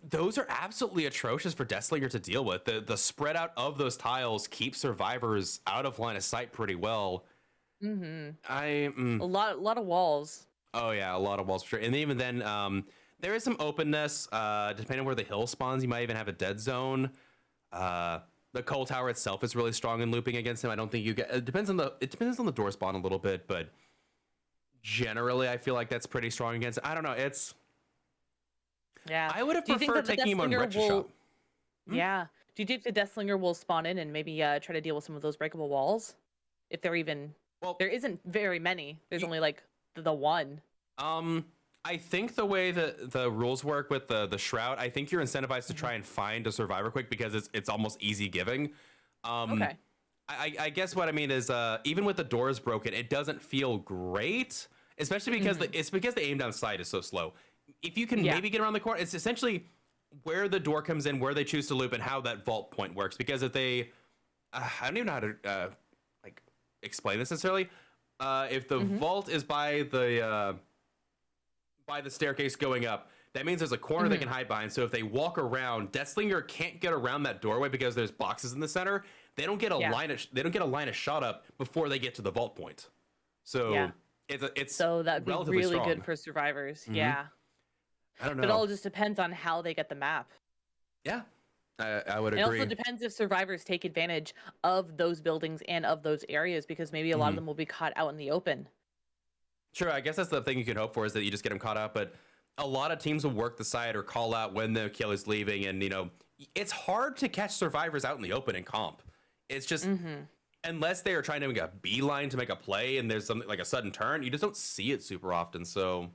Those are absolutely atrocious for Deathslinger to deal with. The spread out of those tiles keeps survivors out of line of sight pretty well. A lot of walls. Oh yeah, a lot of walls for sure. And even then, there is some openness. Depending on where the hill spawns, you might even have a dead zone. The Coal Tower itself is really strong in looping against him. I don't think you get. It depends on the door spawn a little bit, but generally, I feel like that's pretty strong against. I don't know. Yeah. I would have Do you think preferred that the taking him on Deathslinger Retro Shop. Yeah. Do you think the Deathslinger will spawn in and maybe try to deal with some of those breakable walls? If there even there isn't very many. There's only like the one. I think the way that the rules work with the shroud, I think you're incentivized to try and find a survivor quick because it's almost easy giving. Okay. I guess what I mean is even with the doors broken, it doesn't feel great, especially because it's because the aim down sight is so slow. If you can maybe get around the corner, it's essentially where the door comes in, where they choose to loop, and how that vault point works. Because if they, I don't even know how to like explain this necessarily. If the vault is by the staircase going up, that means there's a corner they can hide behind. So if they walk around, Deathslinger can't get around that doorway because there's boxes in the center. They don't get a line of shot up before they get to the vault point. So it's so that'd be relatively really strong. good for survivors. Yeah. I don't know. But it all just depends on how they get the map. Yeah, I would It agree. also depends if survivors take advantage of those buildings and of those areas because maybe a lot of them will be caught out in the open. Sure, I guess that's the thing you can hope for is that you just get him caught up. But a lot of teams will work the side or call out when the killer's leaving, and it's hard to catch survivors out in the open in comp. It's just unless they are trying to make a beeline to make a play and there's something like a sudden turn, you just don't see it super often. So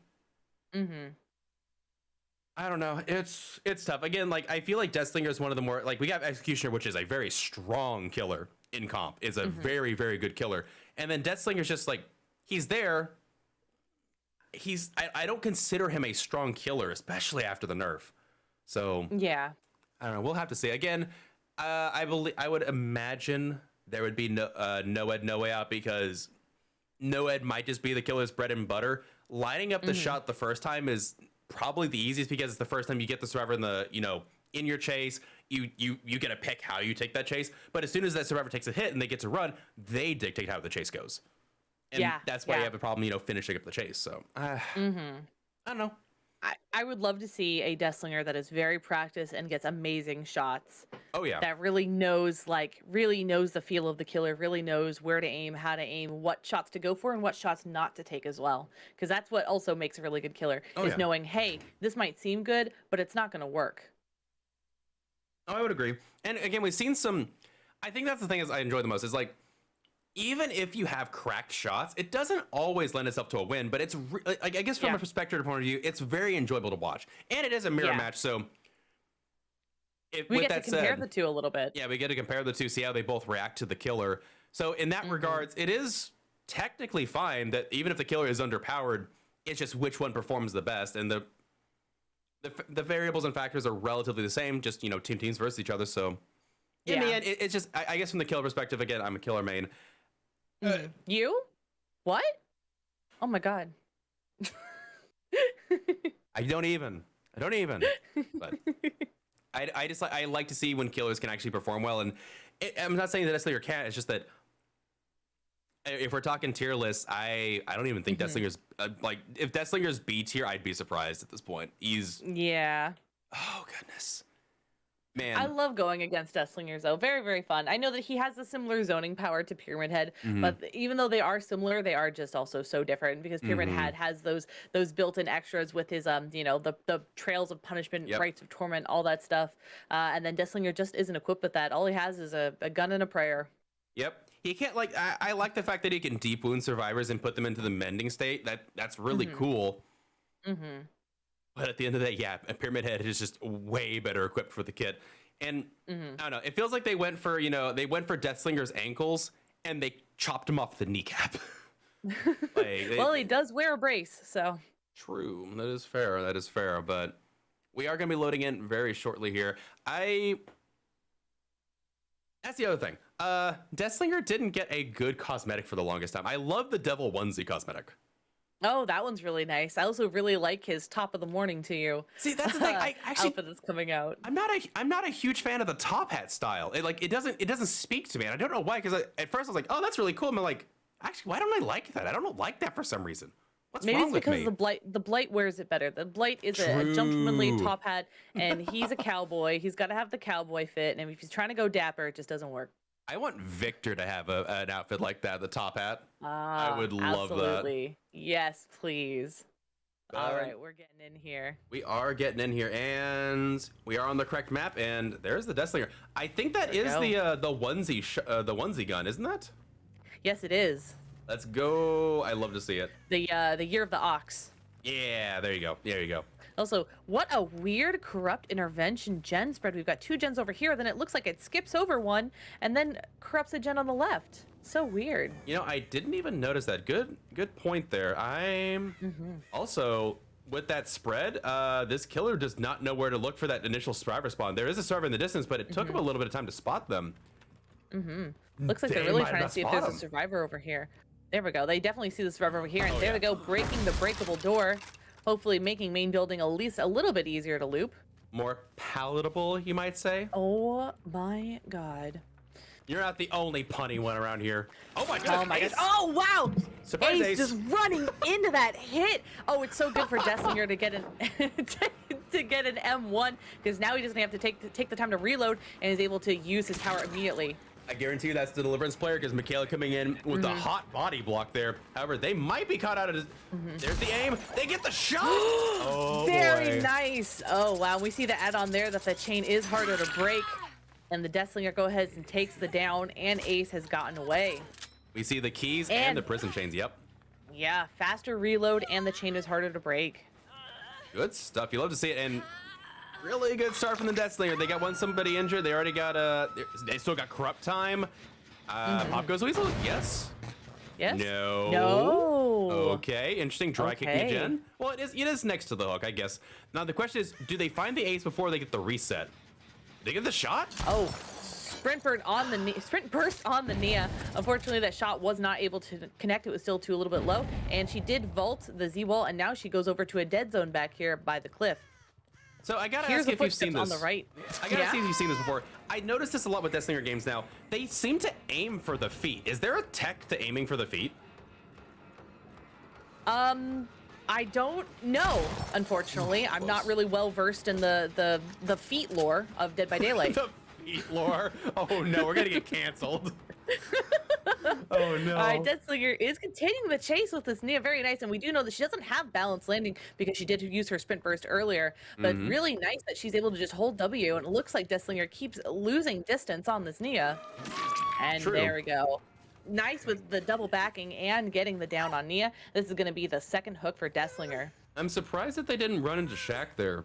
I don't know. It's tough. Again, like I feel like Deathslinger is one of the more like we got Executioner, which is a very strong killer in comp. It's a very, very good killer. And then Deathslinger's just like he's there. I don't consider him a strong killer, especially after the nerf. So yeah, I don't know. We'll have to see. Again, I would imagine there would be no ed, no way out because no ed might just be the killer's bread and butter. Lining up the shot the first time is probably the easiest because it's the first time you get the survivor in the in your chase. You get to pick how you take that chase. But as soon as that survivor takes a hit and they get to run, they dictate how the chase goes. And that's why you have a problem, finishing up the chase. So I don't know. I would love to see a Deathslinger that is very practiced and gets amazing shots. Oh yeah. That really knows the feel of the killer, really knows where to aim, how to aim, what shots to go for, and what shots not to take as well. Because that's what also makes a really good killer is knowing, hey, this might seem good, but it's not going to work. Oh, I would agree. And again, we've seen some. I think that's the thing is I enjoy the most is like. Even if you have cracked shots, it doesn't always lend itself to a win, but it's I guess from a perspective point of view, it's very enjoyable to watch. And it is a mirror match, so we get to compare the two a little bit. Yeah, we get to compare the two, see how they both react to the killer. So in that regards, it is technically fine that even if the killer is underpowered, it's just which one performs the best, and the variables and factors are relatively the same, just two teams versus each other. So in the end, it's just I guess from the killer perspective, again, I'm a killer main. You? What? Oh my god. I don't even. But I like to see when killers can actually perform well, and I'm not saying that Deathslinger can't. It's just that if we're talking tier lists, I don't even think Deathslinger's like if Deathslinger's B tier, I'd be surprised at this point. He's oh goodness. Man. I love going against Deathslingers though. Very, very fun. I know that he has a similar zoning power to Pyramid Head, but even though they are similar, they are just also so different because Pyramid Head has those built-in extras with his the trails of punishment, rites of torment, all that stuff. And then Deathslinger just isn't equipped with that. All he has is a gun and a prayer. Yep. He can't I like the fact that he can deep wound survivors and put them into the mending state. That's really cool. But at the end of the day, Pyramid Head is just way better equipped for the kit. And I don't know, it feels like they went for Deathslinger's ankles and they chopped him off the kneecap. Well, he does wear a brace, so. True, that is fair. But we are going to be loading in very shortly here. That's the other thing. Deathslinger didn't get a good cosmetic for the longest time. I love the Devil Onesie cosmetic. Oh, that one's really nice. I also really like his top of the morning to you. See, that's the thing. I actually outfit that's coming out. I'm not a huge fan of the top hat style. It doesn't speak to me. And I don't know why. Because at first I was like, oh, that's really cool. And I'm like, actually, why don't I like that? I don't like that for some reason. What's wrong with me? Maybe it's because the Blight wears it better. The Blight is a gentlemanly top hat, and he's a cowboy. He's got to have the cowboy fit, and if he's trying to go dapper, it just doesn't work. I want Victor to have an outfit like that, the top hat. I would love absolutely. That. Yes, please. All right, we're getting in here. We are getting in here, and we are on the correct map, and there's the Deathslinger. I think that is the onesie gun, isn't that? Yes, it is. Let's go. I love to see it. The Year of the Ox. Yeah, there you go. Also, what a weird corrupt intervention gen spread. We've got 2 gens over here, then it looks like it skips over one and then corrupts a gen on the left. So weird. I didn't even notice that. Good point there. I'm also with that spread, this killer does not know where to look for that initial survivor spawn. There is a survivor in the distance, but it took him a little bit of time to spot them. Looks like they're really trying to see if there's a survivor over here. There we go. They definitely see the survivor over here, and there we go, breaking the breakable door. Hopefully making main building at least a little bit easier to loop. More palatable, you might say. Oh my god. You're not the only punny one around here. Oh my god. Oh my god. Oh wow. Surprise Ace. Just running into that hit. Oh, it's so good for Deathslinger to get an to get an M1 because now he doesn't have to take the time to reload and is able to use his power immediately. I guarantee you that's the Deliverance player because Michaela coming in with the hot body block there. However, they might be caught out of. There's the aim. They get the shot. Oh, Very boy. nice. Oh, wow. We see the add-on there that the chain is harder to break. And the Deathslinger go ahead and takes the down, and Ace has gotten away. We see the keys and the prison chains. Yep. Yeah, faster reload, and the chain is harder to break. Good stuff. You love to see it. And really good start from the Deathslinger. They got somebody injured. They already got they still got corrupt time. Pop goes Weasel. Yes. Yes. No. No. Okay. Interesting. Dry kick Gen. Well, it is next to the hook, I guess. Now the question is, do they find the ace before they get the reset? They get the shot? Oh, sprint burst on the Nia. Unfortunately, that shot was not able to connect. It was still a little bit low, and she did vault the Z wall, and now she goes over to a dead zone back here by the cliff. So I gotta ask if you've seen this. On the right. I gotta see if you've seen this before. I noticed this a lot with Deathslinger games now. They seem to aim for the feet. Is there a tech to aiming for the feet? I don't know, unfortunately. I'm not really well versed in the feet lore of Dead by Daylight. The feet lore? Oh no, we're gonna get canceled. Oh no. All right, Deathslinger is continuing the chase with this Nia. Very nice. And we do know that she doesn't have balanced landing because she did use her sprint burst earlier. But really nice that she's able to just hold W. And it looks like Deathslinger keeps losing distance on this Nia. And there we go. Nice with the double backing and getting the down on Nia. This is going to be the second hook for Deathslinger. I'm surprised that they didn't run into Shaq there.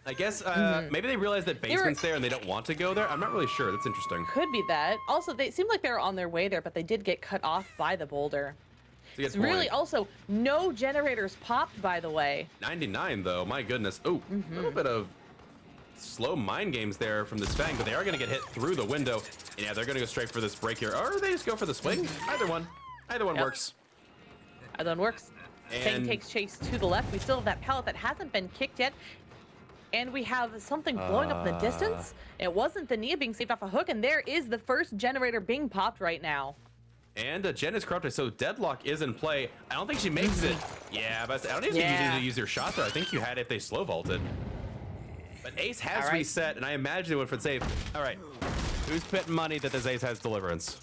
I guess maybe they realized that basement's there and they don't want to go there. I'm not really sure. That's interesting. Could be that. Also, they seem like they're on their way there, but they did get cut off by the boulder. It's really also no generators popped, by the way. 99 though, my goodness. Oh, a little bit of slow mind games there from this Fang, but they are going to get hit through the window. Yeah, they're going to go straight for this break here. Or they just go for the swing. Either one. Either one works. Either one works. Fang takes chase to the left. We still have that pallet that hasn't been kicked yet. And we have something blowing up in the distance. It wasn't the Nia being saved off a hook, and there is the first generator being popped right now. And Jen is corrupted, so Deadlock is in play. I don't think she makes it. Yeah, but I don't even think you needed to use your shot there. I think you had it if they slow vaulted. But Ace has reset, and I imagine it went for the save. All right, who's betting money that this Ace has Deliverance?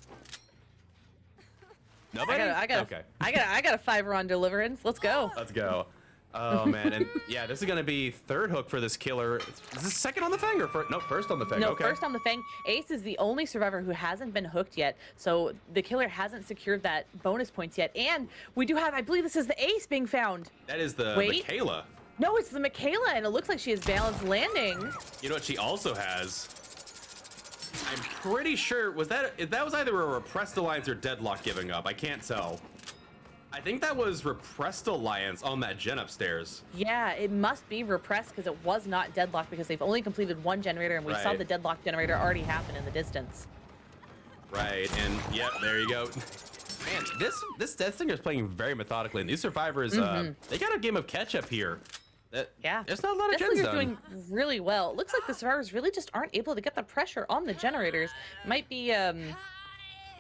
Nobody? I got a $5 on Deliverance. Let's go. Let's go. Oh man, and yeah, this is gonna be third hook for this killer. Is this second on the Fang or first? No, first on the Fang. No, first on the Fang. Ace is the only survivor who hasn't been hooked yet, so the killer hasn't secured that bonus points yet. And we do have, I believe this is the Ace being found. That is the Michaela. No, it's the Michaela, and it looks like she has balanced landing. You know what she also has? I'm pretty sure that was either a repressed alliance or Deadlock giving up. I can't tell. I think that was Repressed Alliance on that gen upstairs. Yeah, it must be Repressed because it was not Deadlock because they've only completed one generator and we saw the Deadlock generator already happen in the distance. Right, and yep, there you go. Man, this Deathslinger is playing very methodically, and these survivors, they got a game of catch-up here. There's not a lot of gens done. Doing really well. It looks like the survivors really just aren't able to get the pressure on the generators. Might be,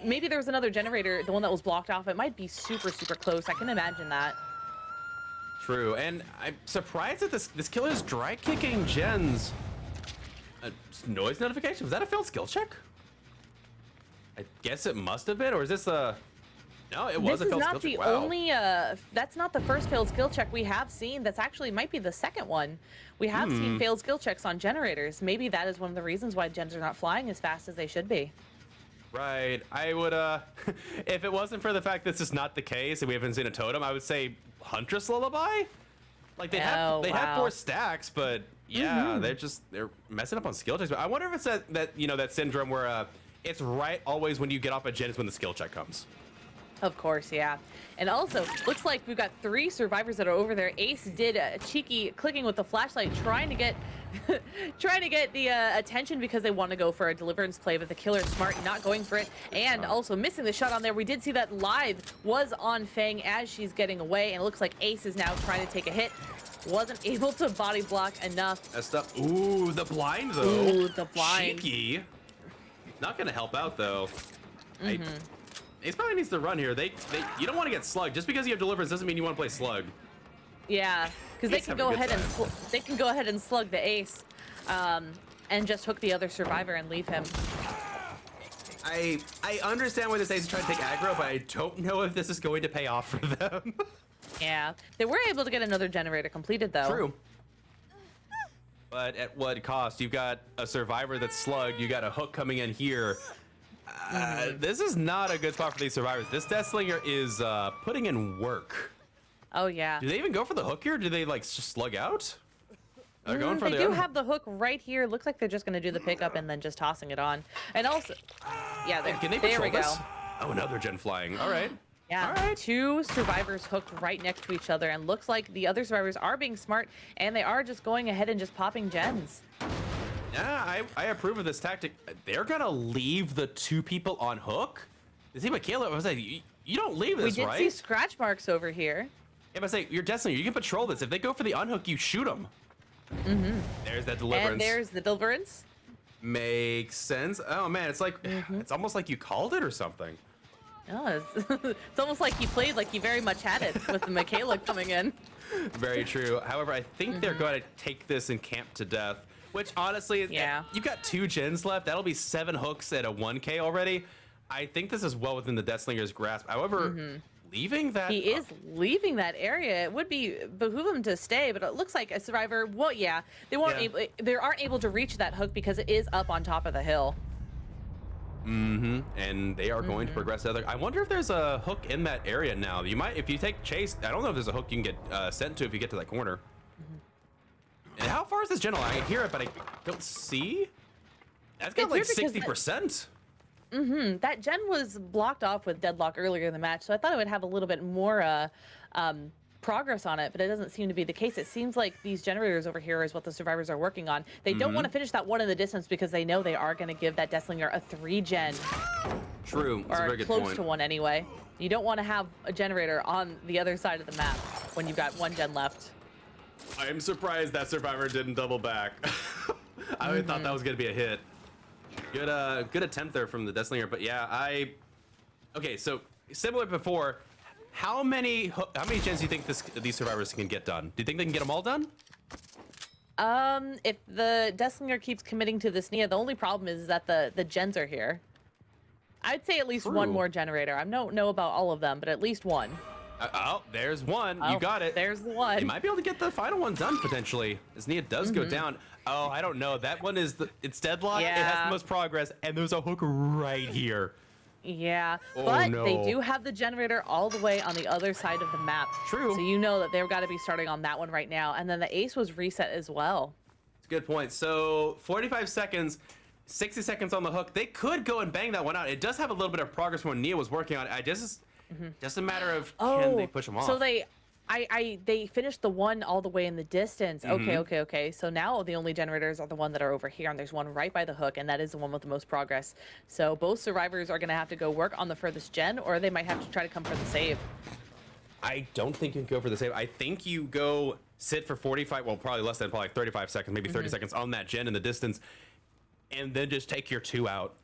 maybe there was another generator, the one that was blocked off. It might be super, super close. I can imagine that. True, and I'm surprised that this killer is dry kicking gens. Noise notification, was that a failed skill check? I guess it must have been, or is this a... No, it was a failed skill check. This is not the only, that's not the first failed skill check we have seen. That's actually might be the second one. We have seen failed skill checks on generators. Maybe that is one of the reasons why gens are not flying as fast as they should be. Right, I would, if it wasn't for the fact this is not the case and we haven't seen a totem, I would say Huntress Lullaby? Like, they have 4 stacks, but yeah, they're messing up on skill checks. But I wonder if it's that syndrome where, it's right always when you get off a gen is when the skill check comes. Of course, yeah. And also, looks like we've got 3 survivors that are over there. Ace did a cheeky clicking with the flashlight, trying to get the attention because they want to go for a Deliverance play, but the killer's smart, not going for it, and also missing the shot on there. We did see that live was on Fang as she's getting away, and it looks like Ace is now trying to take a hit. Wasn't able to body block enough. That stuff. Ooh, the blind though. Ooh, the blind. Cheeky. Not gonna help out though. Ace probably needs to run here. You don't want to get slugged. Just because you have Deliverance doesn't mean you want to play slug. Yeah, because they can go ahead and slug the Ace, and just hook the other survivor and leave him. I understand why this ace is trying to take aggro, but I don't know if this is going to pay off for them. Yeah, they were able to get another generator completed though. True. But at what cost? You've got a survivor that's slugged. You got a hook coming in here. This is not a good spot for these survivors. This Deathslinger is putting in work. Oh yeah. Do they even go for the hook here? Do they like just slug out? Going for they do have the hook right here. Looks like they're just going to do the pickup and then just tossing it on. And also, yeah, Can they there we go. this? Oh, another gen flying. All right. Yeah, All right. Two survivors hooked right next to each other, and looks like the other survivors are being smart, and they are just going ahead and just popping gens. Yeah, I approve of this tactic. They're gonna leave the two people on hook. See, Michaela, I was like, you don't leave this, right? We did see scratch marks over here. Yeah, but I say, you're Destiny, you can patrol this. If they go for the unhook, you shoot them. There's that deliverance. And there's the deliverance. Makes sense. Oh man, it's like it's almost like you called it or something. Oh, it's almost like you played like you very much had it with the Michaela coming in. Very true. However, I think they're going to take this and camp to death, which honestly, yeah. You've got 2 gens left. That'll be 7 hooks at a 1K already. I think this is well within the Deathslinger's grasp. However, leaving that... He is leaving that area. It would behoove him to stay, but it looks like a survivor... Well, yeah, they aren't able to reach that hook because it is up on top of the hill. And they are going to progress the other. I wonder if there's a hook in that area now. You might, if you take chase. I don't know if there's a hook you can get sent to if you get to that corner. And how far is this general? I can hear it, but I don't see. That's got like 60%. That gen was blocked off with deadlock earlier in the match, so I thought it would have a little bit more progress on it, but it doesn't seem to be the case. It seems like these generators over here is what the survivors are working on. They don't want to finish that one in the distance because they know they are going to give that Deathslinger a 3-gen. True. That's a very good point. Close to one anyway. You don't want to have a generator on the other side of the map when you've got 1 gen left. I am surprised that survivor didn't double back. I thought that was going to be a hit. Good attempt there from the Deathslinger, but yeah, okay, so similar before, how many gens do you think these survivors can get done? Do you think they can get them all done? If the Deathslinger keeps committing to this Nia, the only problem is that the gens are here. I'd say at least one more generator. I don't know about all of them, but at least one. Oh, there's one. You got it. There's the one. You might be able to get the final one done potentially. As Nia does go down. Oh, I don't know. That one is it's deadlock. Yeah. It has the most progress, and there's a hook right here. Yeah, oh, but no. they do have the generator all the way on the other side of the map. True. So you know that they've got to be starting on that one right now. And then the ace was reset as well. It's a good point. So 45 seconds, 60 seconds on the hook. They could go and bang that one out. It does have a little bit of progress when Nia was working on it. Just a matter of can they push them off. So they finished the one all the way in the distance. Okay. So now the only generators are the one that are over here, and there's one right by the hook, and that is the one with the most progress. So both survivors are going to have to go work on the furthest gen, or they might have to try to come for the save. I don't think you can go for the save. I think you go sit for 45, well, probably less than probably 35 seconds, maybe 30 seconds on that gen in the distance, and then just take your 2 out.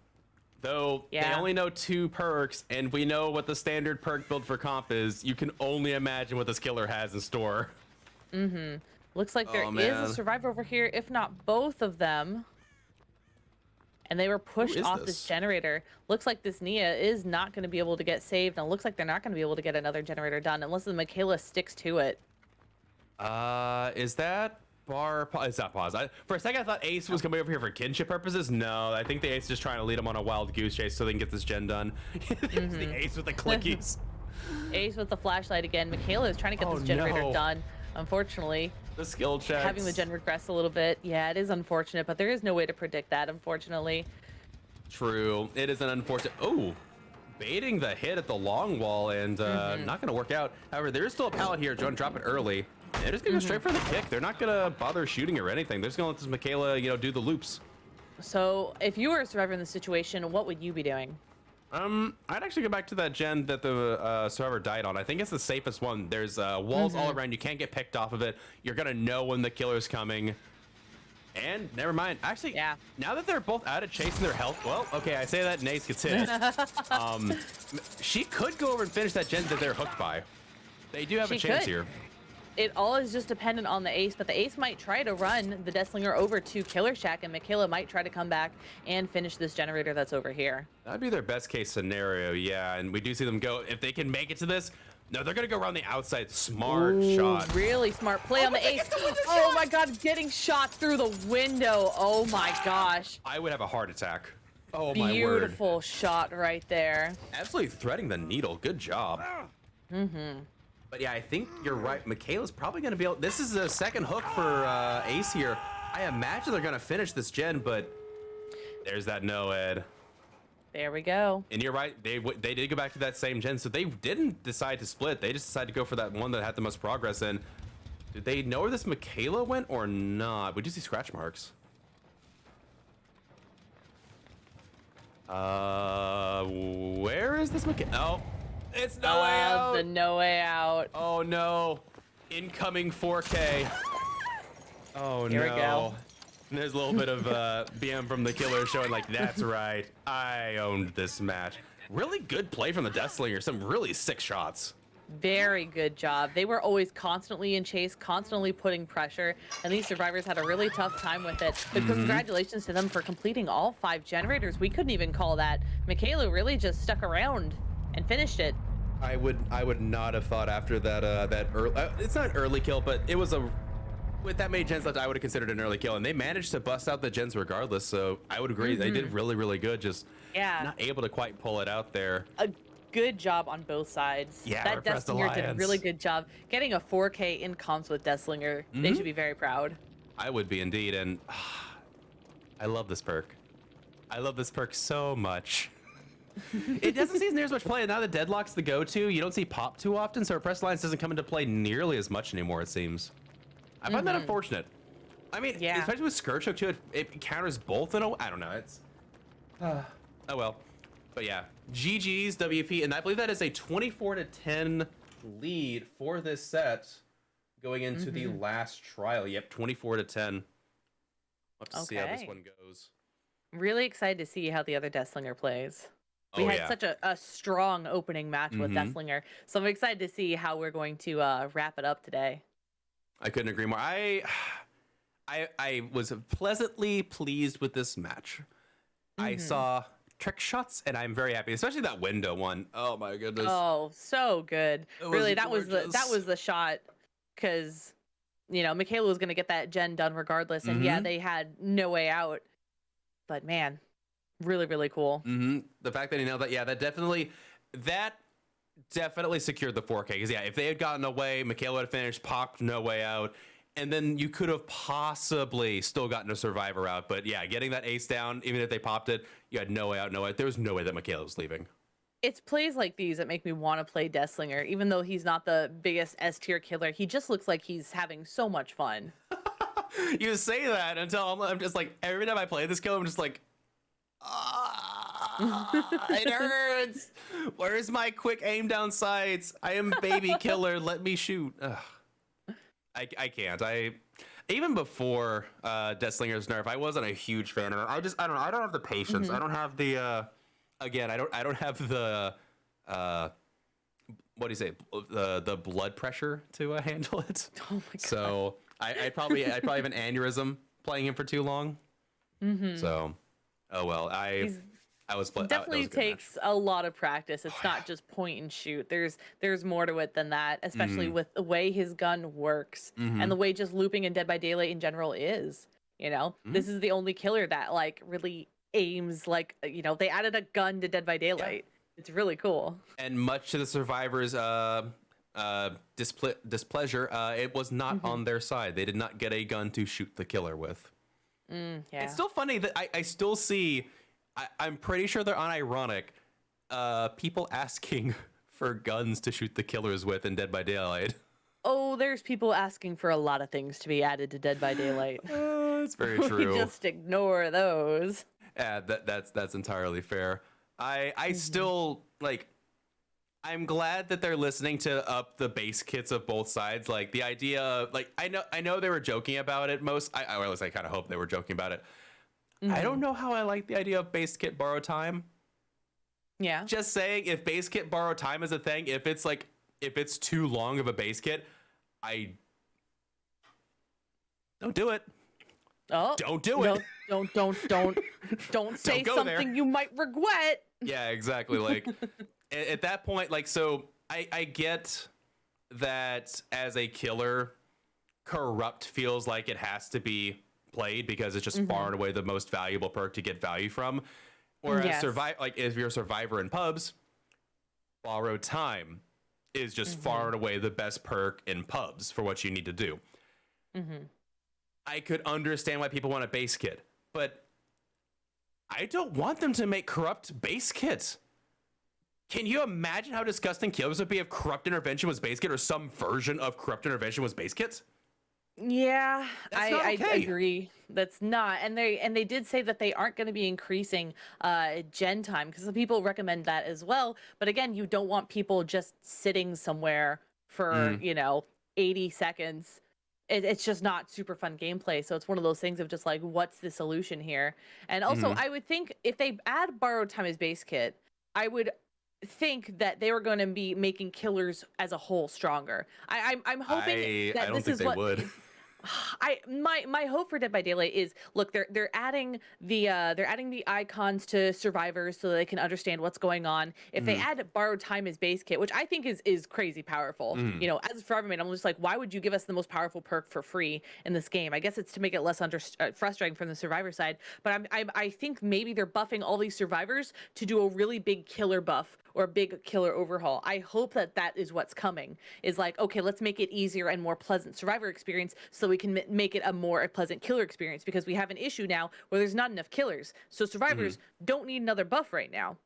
Though they only know 2 perks, and we know what the standard perk build for comp is, you can only imagine what this killer has in store. Looks like there is a survivor over here, if not both of them. And they were pushed off this generator. Looks like this Nia is not going to be able to get saved, and it looks like they're not going to be able to get another generator done unless the Michaela sticks to it. Is that bar? It's not pause. For a second, I thought Ace was coming over here for kinship purposes. No, I think the Ace is just trying to lead him on a wild goose chase so they can get this gen done. The Ace with the clickies. Ace with the flashlight again. Michaela is trying to get this generator done. Unfortunately, the skill checks. Having the gen regress a little bit. Yeah, it is unfortunate, but there is no way to predict that, unfortunately. True. It is an unfortunate... Oh, baiting the hit at the long wall and not going to work out. However, there is still a pallet here. John, drop it early. They're just going to go straight for the kick. They're not going to bother shooting or anything. They're just going to let this Michaela, do the loops. So if you were a survivor in this situation, what would you be doing? I'd actually go back to that gen that the survivor died on. I think it's the safest one. There's walls all around. You can't get picked off of it. You're going to know when the killer's coming. And never mind. Actually, now that they're both out of chasing their health, well, okay, I say that and Ace gets hit. She she could go over and finish that gen that they're hooked by. They do have a chance here. It all is just dependent on the ace, but the ace might try to run the Deathslinger over to Killer Shack, and Michaela might try to come back and finish this generator that's over here. That'd be their best case scenario, yeah. And we do see them go, if they can make it to this, no, they're gonna go around the outside. Smart shot. Really smart play on the ace. Oh my god, getting shot through the window. Oh my gosh. I would have a heart attack. Oh my word. Beautiful shot right there. Absolutely threading the needle. Good job. But yeah, I think you're right. Michaela's probably going to be able... This is a second hook for Ace here. I imagine they're going to finish this gen, but there's that no, Ed. There we go. And you're right. They did go back to that same gen, so they didn't decide to split. They just decided to go for that one that had the most progress. And did they know where this Michaela went or not? We do see scratch marks. Where is this Michaela? Oh. It's no way out. The no way out. Oh no. Incoming 4K. Oh Here no. we go. And there's a little bit of BM from the killer showing like, that's right. I owned this match. Really good play from the Deathslinger. Some really sick shots. Very good job. They were always constantly in chase, constantly putting pressure, and these survivors had a really tough time with it. But congratulations to them for completing all 5 generators. We couldn't even call that. Michaela really just stuck around and finished it. I would not have thought after that that early, it's not an early kill, but it was a, with that many gens left, I would have considered an early kill, and they managed to bust out the gens regardless. So I would agree, they did really good. Just not able to quite pull it out there. A good job on both sides. Yeah, that Deathslinger did a really good job getting a 4K in comps with Deathslinger. They should be very proud. I would be indeed, and I love this perk. I love this perk so much. It doesn't see near as much play. Now the deadlock's the go-to. You don't see pop too often, so Repressed Alliance doesn't come into play nearly as much anymore, it seems. I find that unfortunate. I mean, especially with Scourge Hook too, it counters both in a, I don't know, it's... oh well. But yeah, GG's WP, and I believe that is a 24-10 lead for this set going into the last trial. Yep, 24-10. We'll have to see how this one goes. Really excited to see how the other Deathslinger plays. We had such a strong opening match with Deathslinger, so I'm excited to see how we're going to wrap it up today. I couldn't agree more. I was pleasantly pleased with this match. I saw trick shots, and I'm very happy, especially that window one. Oh my goodness! Oh, so good. Really, that was the shot, because you know Michaela was going to get that gen done regardless, and yeah, they had no way out. But man. Really cool. The fact that he nailed that, yeah, that definitely secured the 4K. Because yeah, if they had gotten away, Michaela had finished, popped no way out, and then you could have possibly still gotten a survivor out. But yeah, getting that ace down, even if they popped it, you had no way out, no way. There was no way that Michaela was leaving. It's plays like these that make me want to play Deathslinger, even though he's not the biggest S tier killer. He just looks like he's having so much fun. You say that until I'm just like, every time I play this kill, I'm just like, it hurts. Where's my quick aim down sights? I am baby killer. Let me shoot. I can't. Even before Deathslinger's nerf, I wasn't a huge fan of it. I don't know. I don't have the patience. I don't have the again. I don't have the what do you say? The blood pressure to handle it. Oh my god. So I'd probably have an aneurysm playing him for too long. So. Oh well, I was definitely takes a lot of practice. It's not just point and shoot. There's more to it than that, especially with the way his gun works and the way just looping in Dead by Daylight in general is. You know, this is the only killer that like really aims like, you know, they added a gun to Dead by Daylight. It's really cool. And much to the survivors' displeasure, it was not on their side. They did not get a gun to shoot the killer with. Yeah. It's still funny that I still see, I'm pretty sure they're unironic, people asking for guns to shoot the killers with in Dead by Daylight. Oh, there's people asking for a lot of things to be added to Dead by Daylight. That's very true. We just ignore those. Yeah, that's entirely fair. I still, like, I'm glad that they're listening to up the base kits of both sides. Like the idea of, like, I know they were joking about it most, or at least I kind of hope they were joking about it. I don't know how I like the idea of base kit borrow time. Yeah. Just saying, if base kit borrow time is a thing, if it's too long of a base kit, I don't do it. Oh, Don't do it. Don't say go there. something you might regret. Yeah, exactly. Like at that point, like, so I get that as a killer, corrupt feels like it has to be played because it's just far and away the most valuable perk to get value from. Whereas like if you're a survivor in pubs, borrowed time is just far and away the best perk in pubs for what you need to do. I could understand why people want a base kit, but I don't want them to make corrupt base kits. Can you imagine how disgusting killers would be if corrupt intervention was base kit or some version of corrupt intervention was base kits? Yeah, I agree. That's not, and they did say that they aren't going to be increasing gen time because some people recommend that as well. But again, you don't want people just sitting somewhere for 80 seconds. It's just not super fun gameplay. So it's one of those things of just like, what's the solution here? And also, I would think if they add borrowed time as base kit, I would think that they were going to be making killers as a whole stronger. I'm hoping that I don't this think is they what would. my hope for Dead by Daylight is, look, they're adding the icons to survivors so they can understand what's going on. If they add borrowed time as base kit, which I think is crazy powerful, as a survivor main, I'm just like, why would you give us the most powerful perk for free in this game? I guess it's to make it less frustrating from the survivor side, but I think maybe they're buffing all these survivors to do a really big killer buff or a big killer overhaul. I hope that is what's coming, is like, okay, let's make it easier and more pleasant survivor experience so we can make it a more pleasant killer experience, because we have an issue now where there's not enough killers. So survivors don't need another buff right now.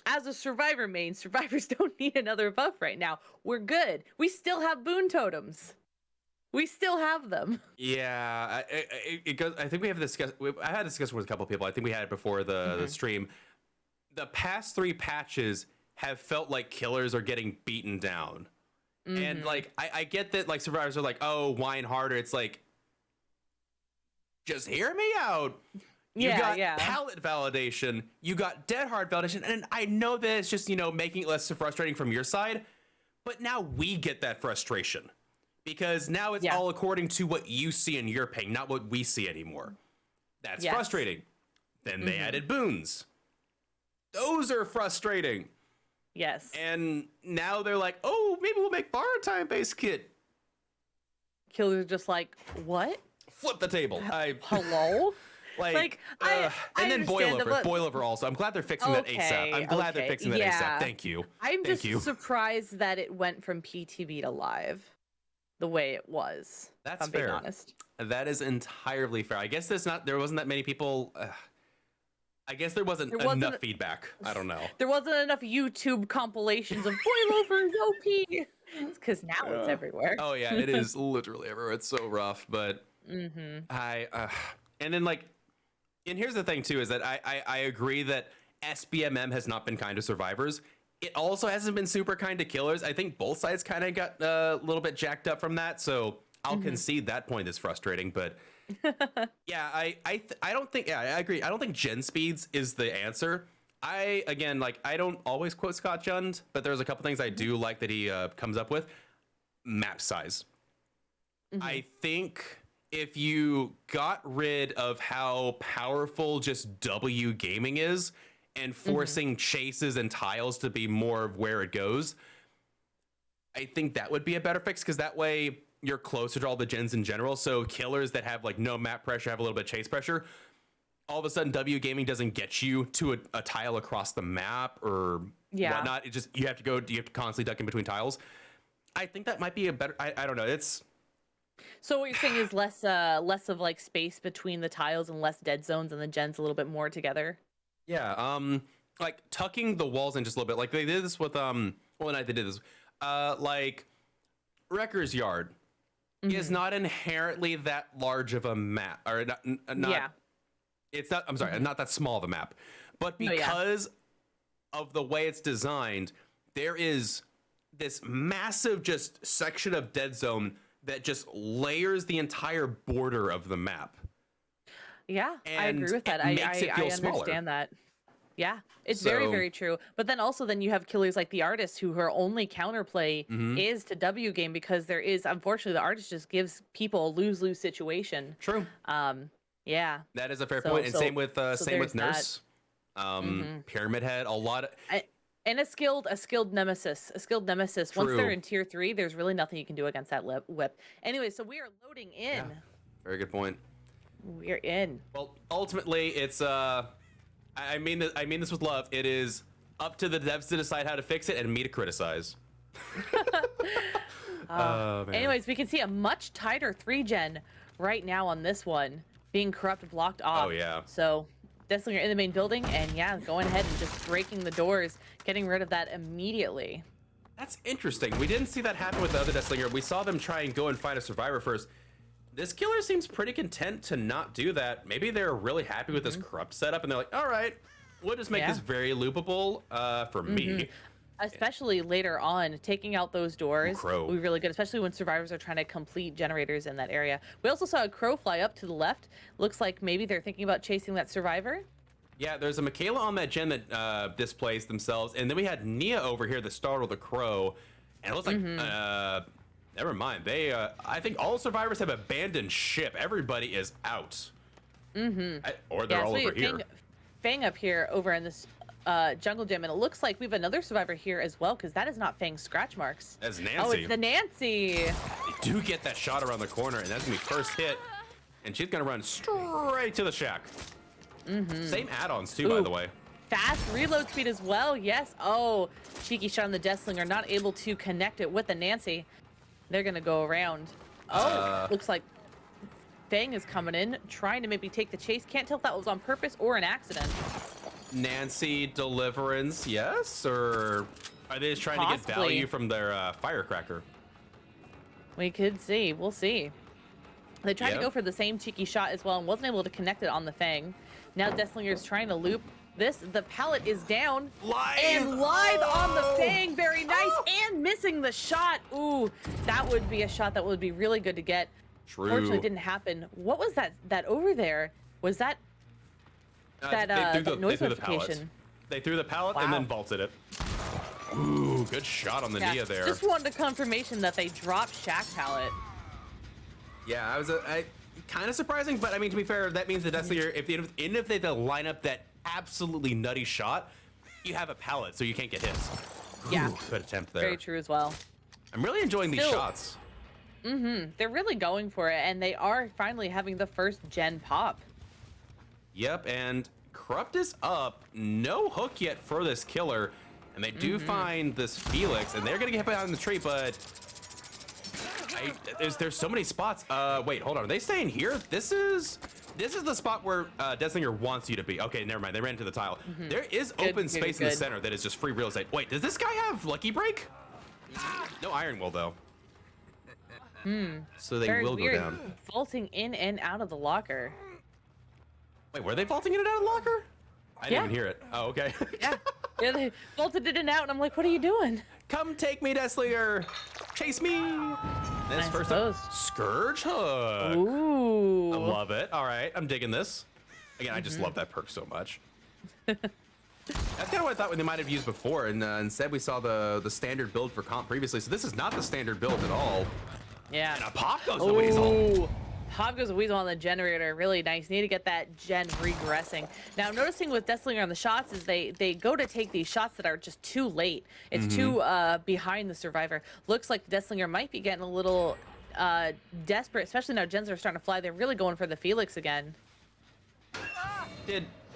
As a survivor main, survivors don't need another buff right now. We're good. We still have boon totems. We still have them. Yeah, it goes. I think we have discussed. I had a discussion with a couple of people. I think we had it before the stream. The past 3 patches have felt like killers are getting beaten down. And like I get that like survivors are like, oh, whine harder. It's like, just hear me out. You got palette validation, you got dead hard validation, and I know that it's just, making it less frustrating from your side, but now we get that frustration because now it's all according to what you see in your ping, not what we see anymore. That's frustrating. Then they added boons. Those are frustrating. Yes. And now they're like, oh, maybe we'll make borrowed time base kit. Killers just like, what? Flip the table. Hello? and then boil over also. I'm glad they're fixing that ASAP. I'm glad they're fixing that ASAP. Thank you. I'm just surprised that it went from PTB to live the way it was. That's if I'm fair. being honest. That is entirely fair. I guess there wasn't that many people. I guess there wasn't enough feedback. I don't know. There wasn't enough YouTube compilations of boilovers OP. It's because now it's everywhere. Oh yeah, it is literally everywhere. It's so rough, but and then like, and here's the thing too, is that I agree that SBMM has not been kind to survivors. It also hasn't been super kind to killers. I think both sides kind of got a little bit jacked up from that. So I'll concede that point is frustrating, but yeah, I don't think, I agree. I don't think gen speeds is the answer. I don't always quote Scott Jund, but there's a couple things I do like that he comes up with. Map size. I think if you got rid of how powerful just W gaming is and forcing chases and tiles to be more of where it goes, I think that would be a better fix, because that way you're closer to all the gens in general. So killers that have like no map pressure, have a little bit of chase pressure, all of a sudden W gaming doesn't get you to a tile across the map or whatnot. It just, you have to constantly duck in between tiles. I think that might be a better, I don't know. It's, so what you're saying is less of like space between the tiles and less dead zones, and the gens a little bit more together. Yeah. Like tucking the walls in just a little bit. Like they did this with they did this. Like Wrecker's Yard is not inherently that large of a map, or not. It's not. I'm sorry, not that small of a map, but because of the way it's designed, there is this massive just section of dead zone that just layers the entire border of the map. Yeah, I agree with that. I understand that. Yeah, it's very, So, very true. But then also then you have killers like the artist who her only counterplay mhm, is to W game because there is unfortunately the artist just gives people a lose-lose situation. true. Um yeah. That is a fair So point. And so so same with there's that. Nurse, Hmm. Pyramid Head. A lot of And a skilled nemesis. A skilled nemesis. Once they're true. in tier 3, there's really nothing you can do against that whip. Anyway, so we are loading Yeah, in. very good point. We're in. Well, ultimately, it's I mean this with love. It is up to the devs to decide how to fix it and me to criticize. Oh man. Anyways, we can see a much tighter 3-gen right now on this one, being corrupt blocked off. Oh yeah. So Deathslinger in the main building, and yeah, going ahead and just breaking the doors, getting rid of that immediately. That's interesting. We didn't see that happen with the other Deathslinger. We saw them try and go and find a survivor first. This killer seems pretty content to not do that. Maybe they're really happy with this corrupt setup, and they're like, all right, we'll just make Yeah. this very loopable for me. Especially later on, taking out those doors Crow. will be really good, especially when survivors are trying to complete generators in that area. We also saw a crow fly up to the left. Looks like maybe they're thinking about chasing that survivor. Yeah, there's a Michaela on that gen that displaced themselves, and then we had Nia over here that startled the crow, and it looks like never mind. They I think all survivors have abandoned ship. Everybody is out. Or they're all so over here. Fang up here over in this jungle gym, and it looks like we have another survivor here as well, because that is not Fang's scratch marks. That's Nancy. Oh, it's the Nancy. They do get that shot around the corner, and that's gonna be first hit, and she's gonna run straight to the shack. Same add-ons too, by the way. Fast reload speed as well. Yes. Oh, cheeky shot on the Deathslinger, not able to connect it with the Nancy. They're gonna go around. Oh, looks like Fang is coming in, trying to maybe take the chase. Can't tell if that was on purpose or an accident. Nancy Deliverance, yes, or are they just trying to get Possibly. value from their firecracker? We could see. We'll see. They tried to Yep. go for the same cheeky shot as well and wasn't able to connect it on the Fang. Now Deathslinger is trying to loop this. The pallet is down. Live! And live on the Oh! Fang. Very nice. And missing the shot. Ooh, that would be a shot that would be really good to get. True. Fortunately, it didn't happen. What was that over there? Was that that noise they threw the pallet. notification? They threw the pallet and Wow. then vaulted it. Ooh, good shot on the Nia there. Just wanted a confirmation that they dropped Shack pallet. Yeah, I kind of surprising, but I mean, to be fair, that means the Deathslinger, even if they line up that absolutely nutty shot, you have a pallet, so you can't get hits. Yeah. Ooh, good attempt there. Very true as well. I'm really enjoying these Still- shots. They're really going for it, and they are finally having the first gen pop. Yep, and Corrupt is up. No hook yet for this killer, and they do find this Felix, and they're gonna get behind the tree, but there's so many spots. Wait, hold on. Are they staying here? This is the spot where Deathslinger wants you to be. Okay, never mind. They ran into the tile. There is open space in the center that is just free real estate. Wait, does this guy have Lucky Break? No Iron Will though. So they Very will weird. go down. Vaulting in and out of the locker. Wait, were they vaulting in and out of the locker? I didn't Yeah. even hear it. Oh, okay. Yeah. Yeah, they vaulted in and out, and I'm like, what are you doing? Come take me, Deathslinger. Chase me. That's I first up. suppose. Scourge Hook. Ooh. I love it. All right, I'm digging this. Again, I just love that perk so much. That's kind of what I thought they might have used before, and instead we saw the standard build for comp previously. So this is not the standard build at all. Yeah. And a pop goes the weasel. Ooh. Pop goes a weasel on the generator. Really nice. Need to get that gen regressing. Now, I'm noticing with Deathslinger on the shots is they go to take these shots that are just too late. It's too behind the survivor. Looks like the Deathslinger might be getting a little desperate, especially now gens are starting to fly. They're really going for the Felix again.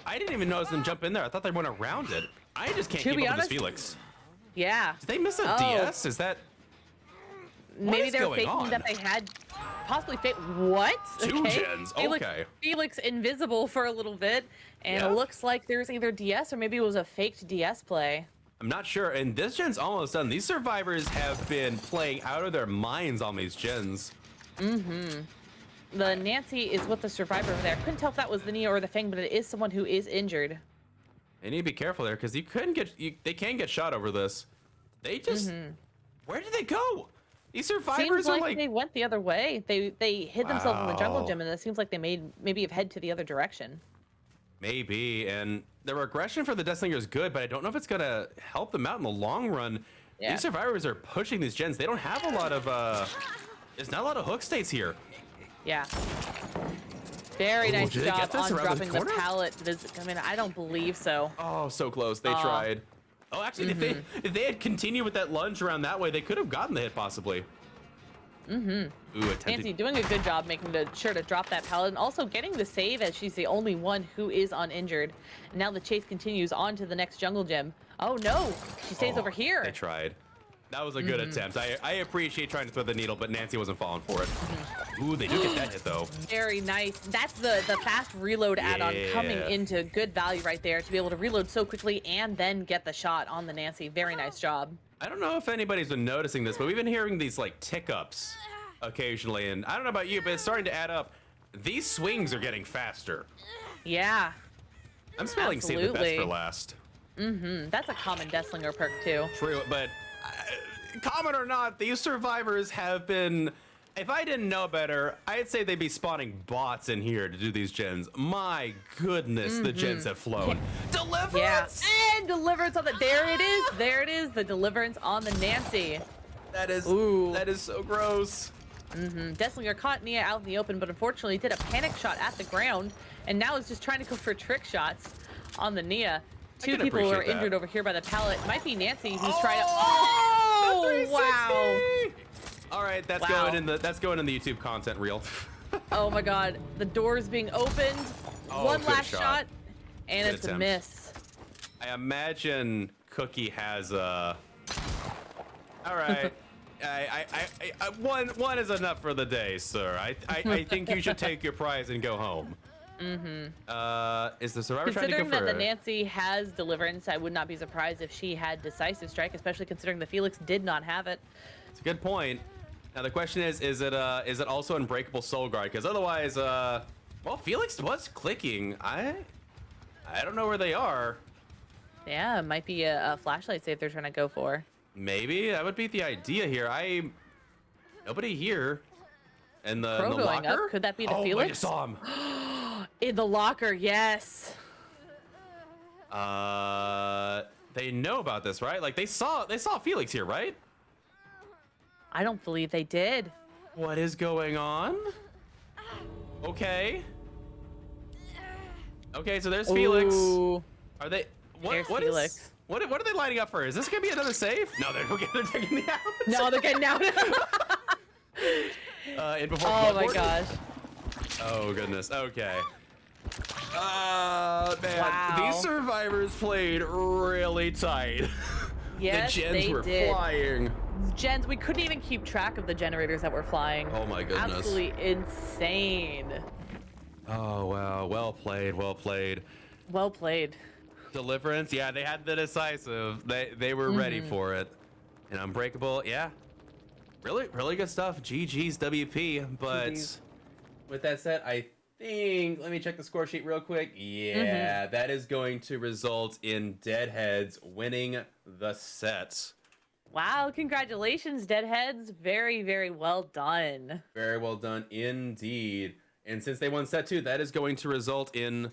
I didn't even notice them jump in there. I thought they went around it. I just can't To keep be up with honest- this Felix. Yeah. Did they miss a Oh. DS? Is that Maybe is they're going faking on? that they had possibly fake. What? Two gens, okay. Felix invisible for a little bit, and Yeah. it looks like there's either DS or maybe it was a faked DS play. I'm not sure, and this gen's almost done. These survivors have been playing out of their minds on these gens. The Nancy is with the survivor over there. Couldn't tell if that was the Nia or the Fang, but it is someone who is injured. They need to be careful there because you couldn't get. They can get shot over this. They just. Where did they go? These survivors Seems are like they went the other way. They hid themselves in the jungle Wow. gym, and it seems like they maybe have head to the other direction. Maybe, and the regression for the Deathslinger is good, but I don't know if it's gonna help them out in the long run. Yeah. These survivors are pushing these gens. They don't have a lot of there's not a lot of hook states here. Yeah. Very nice did they job get this on around the dropping the corner? pallet. I mean, I don't believe so. Oh, so close. They tried. Oh, actually, if they had continued with that lunge around that way, they could have gotten the hit possibly. Ooh, Nancy doing a good job making sure to drop that pallet and also getting the save as she's the only one who is uninjured. And now the chase continues on to the next jungle gym. Oh no, she stays over here. They tried. That was a good attempt. I appreciate trying to thread the needle, but Nancy wasn't falling for it. Ooh, they do get that hit though. Very nice. That's the fast reload add-on coming into good value right there to be able to reload so quickly and then get the shot on the Nancy. Very nice job. I don't know if anybody's been noticing this, but we've been hearing these like tick-ups occasionally, and I don't know about you, but it's starting to add up. These swings are getting faster. Yeah. I'm smelling save the best for last. That's a common Deathslinger perk too. True, but common or not, these survivors have been, if I didn't know better, I'd say they'd be spawning bots in here to do these gens. My goodness, the gens have flown. Deliverance! Yeah. And deliverance on the, there it is. There it is, the deliverance on the Nancy. That is so gross. Deathslinger caught Nia out in the open, but unfortunately did a panic shot at the ground, and now is just trying to go for trick shots on the Nia. Two people who are injured over here by the pallet. Might be Nancy who's trying to. Oh wow! All right, that's going in the YouTube content reel. Oh my God, the door's being opened. One last shot, and Good it's a attempt. miss. I imagine Cookie has a. All right. One is enough for the day, sir. I think you should take your prize and go home. Is the survivor trying to go Considering for that the Nancy has deliverance, I would not be surprised if she had decisive strike, especially considering the Felix did not have it. It's a good point. Now the question is it also unbreakable soul guard? Because otherwise, well, Felix was clicking. I don't know where they are. Yeah, it might be a flashlight save they're trying to go for. Maybe that would be the idea here. Nobody here. In the Crow going locker? up. Could that be the I Felix? just saw him. In the locker, yes. They know about this, right? Like they saw Felix here, right? I don't believe they did. What is going on? Okay. Okay, so there's Felix. Ooh. Are they? There's What Felix. is? What are they lining up for? Is this gonna be another save? No, they're taking the out. No, they're getting out. And before Oh my Bloodborne? gosh. Oh goodness. Okay. Man, Wow. these survivors played really tight. Yes, the gens they were did. flying. Gens, we couldn't even keep track of the generators that were flying. Oh my goodness. Absolutely insane. Oh wow. Well played. Well played. Well played. Deliverance. Yeah, they had the decisive. They were ready for it. And unbreakable. Yeah. Really good stuff. GG's WP. But GG's. with that said, I think, let me check the score sheet real quick. Yeah, that is going to result in Deadheads winning the set. Wow, congratulations, Deadheads. Very, very well done. Very well done indeed. And since they won set 2, that is going to result in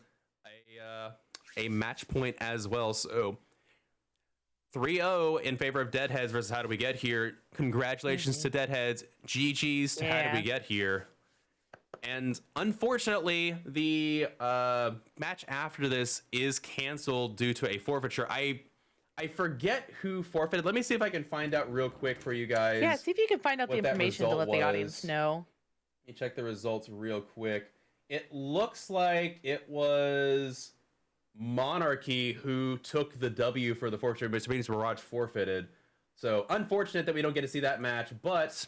a match point as well. So 3-0 in favor of Deadheads versus How Do We Get Here. Congratulations to Deadheads. GG's to How Do We Get Here. And unfortunately, the match after this is canceled due to a forfeiture. I forget who forfeited. Let me see if I can find out real quick for you guys. Yeah, see if you can find out the what that information to result let the audience was. know. Let me check the results real quick. It looks like it was Monarchy who took the W for the forfeiture, which means Mirage forfeited. So unfortunate that we don't get to see that match, but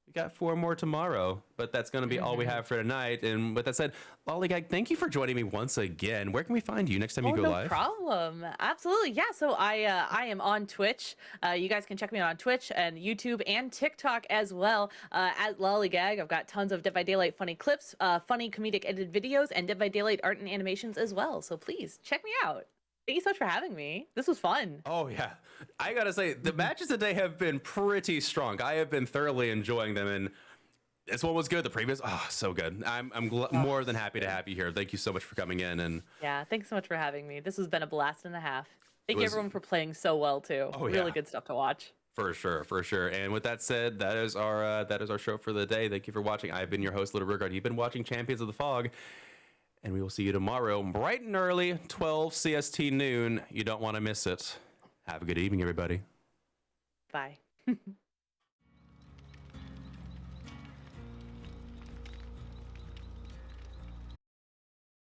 we got 4 more tomorrow. But that's going to be all we have for tonight. And with that said, Lallygag, thank you for joining me once again. Where can we find you next time you go live? No problem. Absolutely. Yeah. So I am on Twitch. You guys can check me out on Twitch and YouTube and TikTok as well at Lallygag. I've got tons of Dead by Daylight funny clips, funny comedic edited videos, and Dead by Daylight art and animations as well. So please check me out. Thank you so much for having me. This was fun. Oh, yeah. I got to say, the matches today have been pretty strong. I have been thoroughly enjoying them. And This one was good. The previous, oh, so good. I'm more than happy to have you here. Thank you so much for coming in. And yeah, thanks so much for having me. This has been a blast and a half. Thank you was, everyone for playing so well too. Oh, really yeah. good stuff to watch. For sure, for sure. And with that said, that is our show for the day. Thank you for watching. I've been your host, littlerugaard. You've been watching Champions of the Fog, and we will see you tomorrow, bright and early, 12 CST noon. You don't want to miss it. Have a good evening, everybody. Bye.